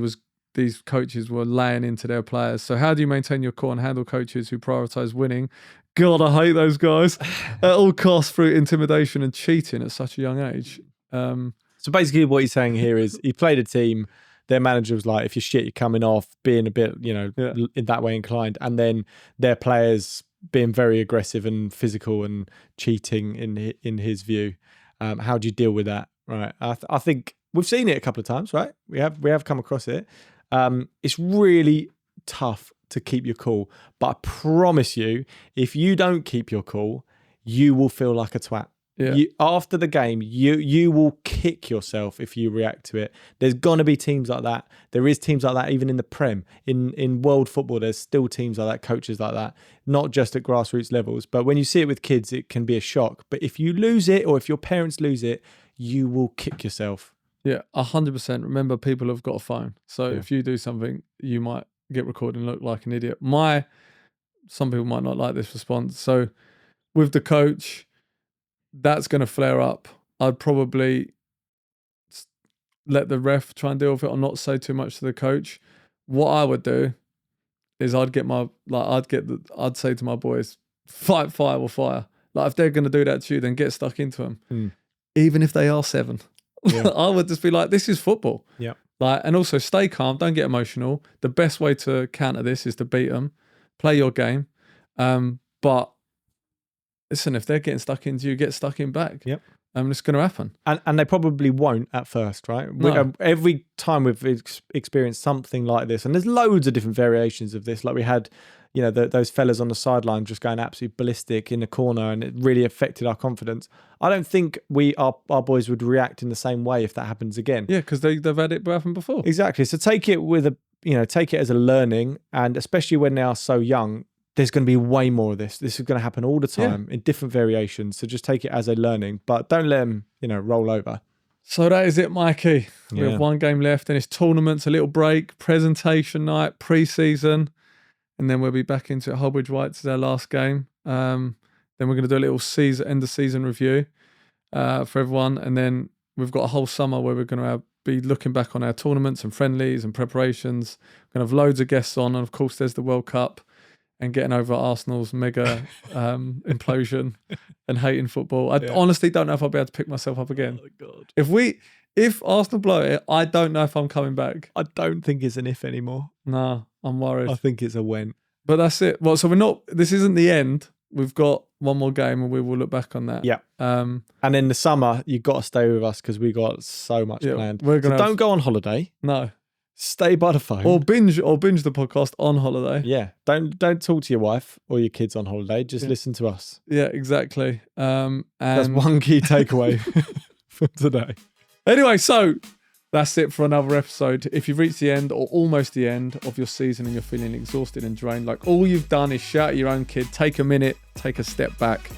[SPEAKER 1] these coaches were laying into their players. So how do you maintain your core and handle coaches who prioritize winning? God, I hate those guys at all costs through intimidation and cheating at such a young age.
[SPEAKER 2] So basically what he's saying here is he played a team, their manager was like, if you're shit, you're coming off, being a bit, in that way inclined. And then their players being very aggressive and physical and cheating in his view. How do you deal with that? Right. I think we've seen it a couple of times, right? We have come across it. It's really tough to keep your cool, but I promise you, if you don't keep your cool, you will feel like a twat.
[SPEAKER 1] Yeah.
[SPEAKER 2] After the game, you will kick yourself if you react to it. There's gonna be teams like that. There is teams like that even in the Prem. In world football, there's still teams like that, coaches like that, not just at grassroots levels. But when you see it with kids, it can be a shock. But if you lose it, or if your parents lose it, you will kick yourself.
[SPEAKER 1] Yeah, 100%. Remember, people have got a phone. So if you do something, you might get recorded and look like an idiot. Some people might not like this response. So with the coach, that's going to flare up. I'd probably let the ref try and deal with it or not say too much to the coach. What I would do is I'd say to my boys, fight fire or fire. Like if they're going to do that to you, then get stuck into them. Even if they are 7. Yeah. I would just be like, this is football.
[SPEAKER 2] Yeah.
[SPEAKER 1] And also stay calm. Don't get emotional. The best way to counter this is to beat them. Play your game. But listen, if they're getting stuck into you, get stuck in back.
[SPEAKER 2] Yep.
[SPEAKER 1] It's going to happen.
[SPEAKER 2] And they probably won't at first, right?
[SPEAKER 1] No.
[SPEAKER 2] Every time we've experienced something like this, and there's loads of different variations of this. Like we had, those fellas on the sideline just going absolutely ballistic in the corner, and it really affected our confidence. I don't think our boys would react in the same way if that happens again.
[SPEAKER 1] Yeah, because they've had it happen before.
[SPEAKER 2] Exactly. So take it take it as a learning, and especially when they are so young, there's going to be way more of this. This is going to happen all the time in different variations. So just take it as a learning, but don't let them, roll over.
[SPEAKER 1] So that is it, Mikey. We have one game left, and it's tournaments, a little break, presentation night, pre-season. And then we'll be back into it. Holbridge Whites is our last game. Then we're going to do a little end of season review for everyone. And then we've got a whole summer where we're going to be looking back on our tournaments and friendlies and preparations. We're going to have loads of guests on. And of course, there's the World Cup and getting over Arsenal's mega implosion and hating football. I honestly don't know if I'll be able to pick myself up again.
[SPEAKER 2] Oh, God.
[SPEAKER 1] If Arsenal blow it, I don't know if I'm coming back.
[SPEAKER 2] I don't think it's an if anymore.
[SPEAKER 1] No, I'm worried.
[SPEAKER 2] I think it's a when.
[SPEAKER 1] But that's it. Well, so this isn't the end. We've got one more game and we will look back on that.
[SPEAKER 2] Yeah. And in the summer, you've got to stay with us because we got so much planned. Don't go on holiday.
[SPEAKER 1] No.
[SPEAKER 2] Stay by the phone.
[SPEAKER 1] Or binge the podcast on holiday.
[SPEAKER 2] Yeah. Don't talk to your wife or your kids on holiday. Just listen to us.
[SPEAKER 1] Yeah, exactly. And
[SPEAKER 2] that's one key takeaway from today.
[SPEAKER 1] Anyway, so that's it for another episode. If you've reached the end or almost the end of your season and you're feeling exhausted and drained, like all you've done is shout at your own kid, take a minute, take a step back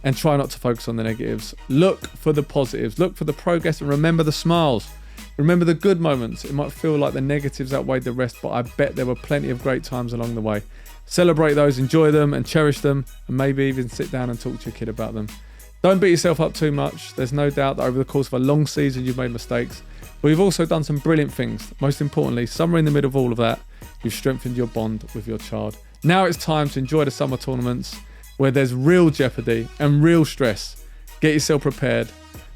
[SPEAKER 1] and try not to focus on the negatives. Look for the positives, look for the progress and remember the smiles. Remember the good moments. It might feel like the negatives outweighed the rest, but I bet there were plenty of great times along the way. Celebrate those, enjoy them and cherish them, and maybe even sit down and talk to your kid about them. Don't beat yourself up too much. There's no doubt that over the course of a long season, you've made mistakes. But you've also done some brilliant things. Most importantly, somewhere in the middle of all of that, you've strengthened your bond with your child. Now it's time to enjoy the summer tournaments where there's real jeopardy and real stress. Get yourself prepared.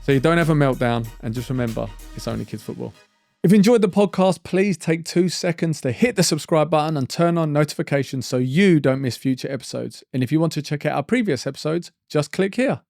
[SPEAKER 1] So you don't have a meltdown, and just remember, it's only kids football. If you enjoyed the podcast, please take 2 seconds to hit the subscribe button and turn on notifications so you don't miss future episodes. And if you want to check out our previous episodes, just click here.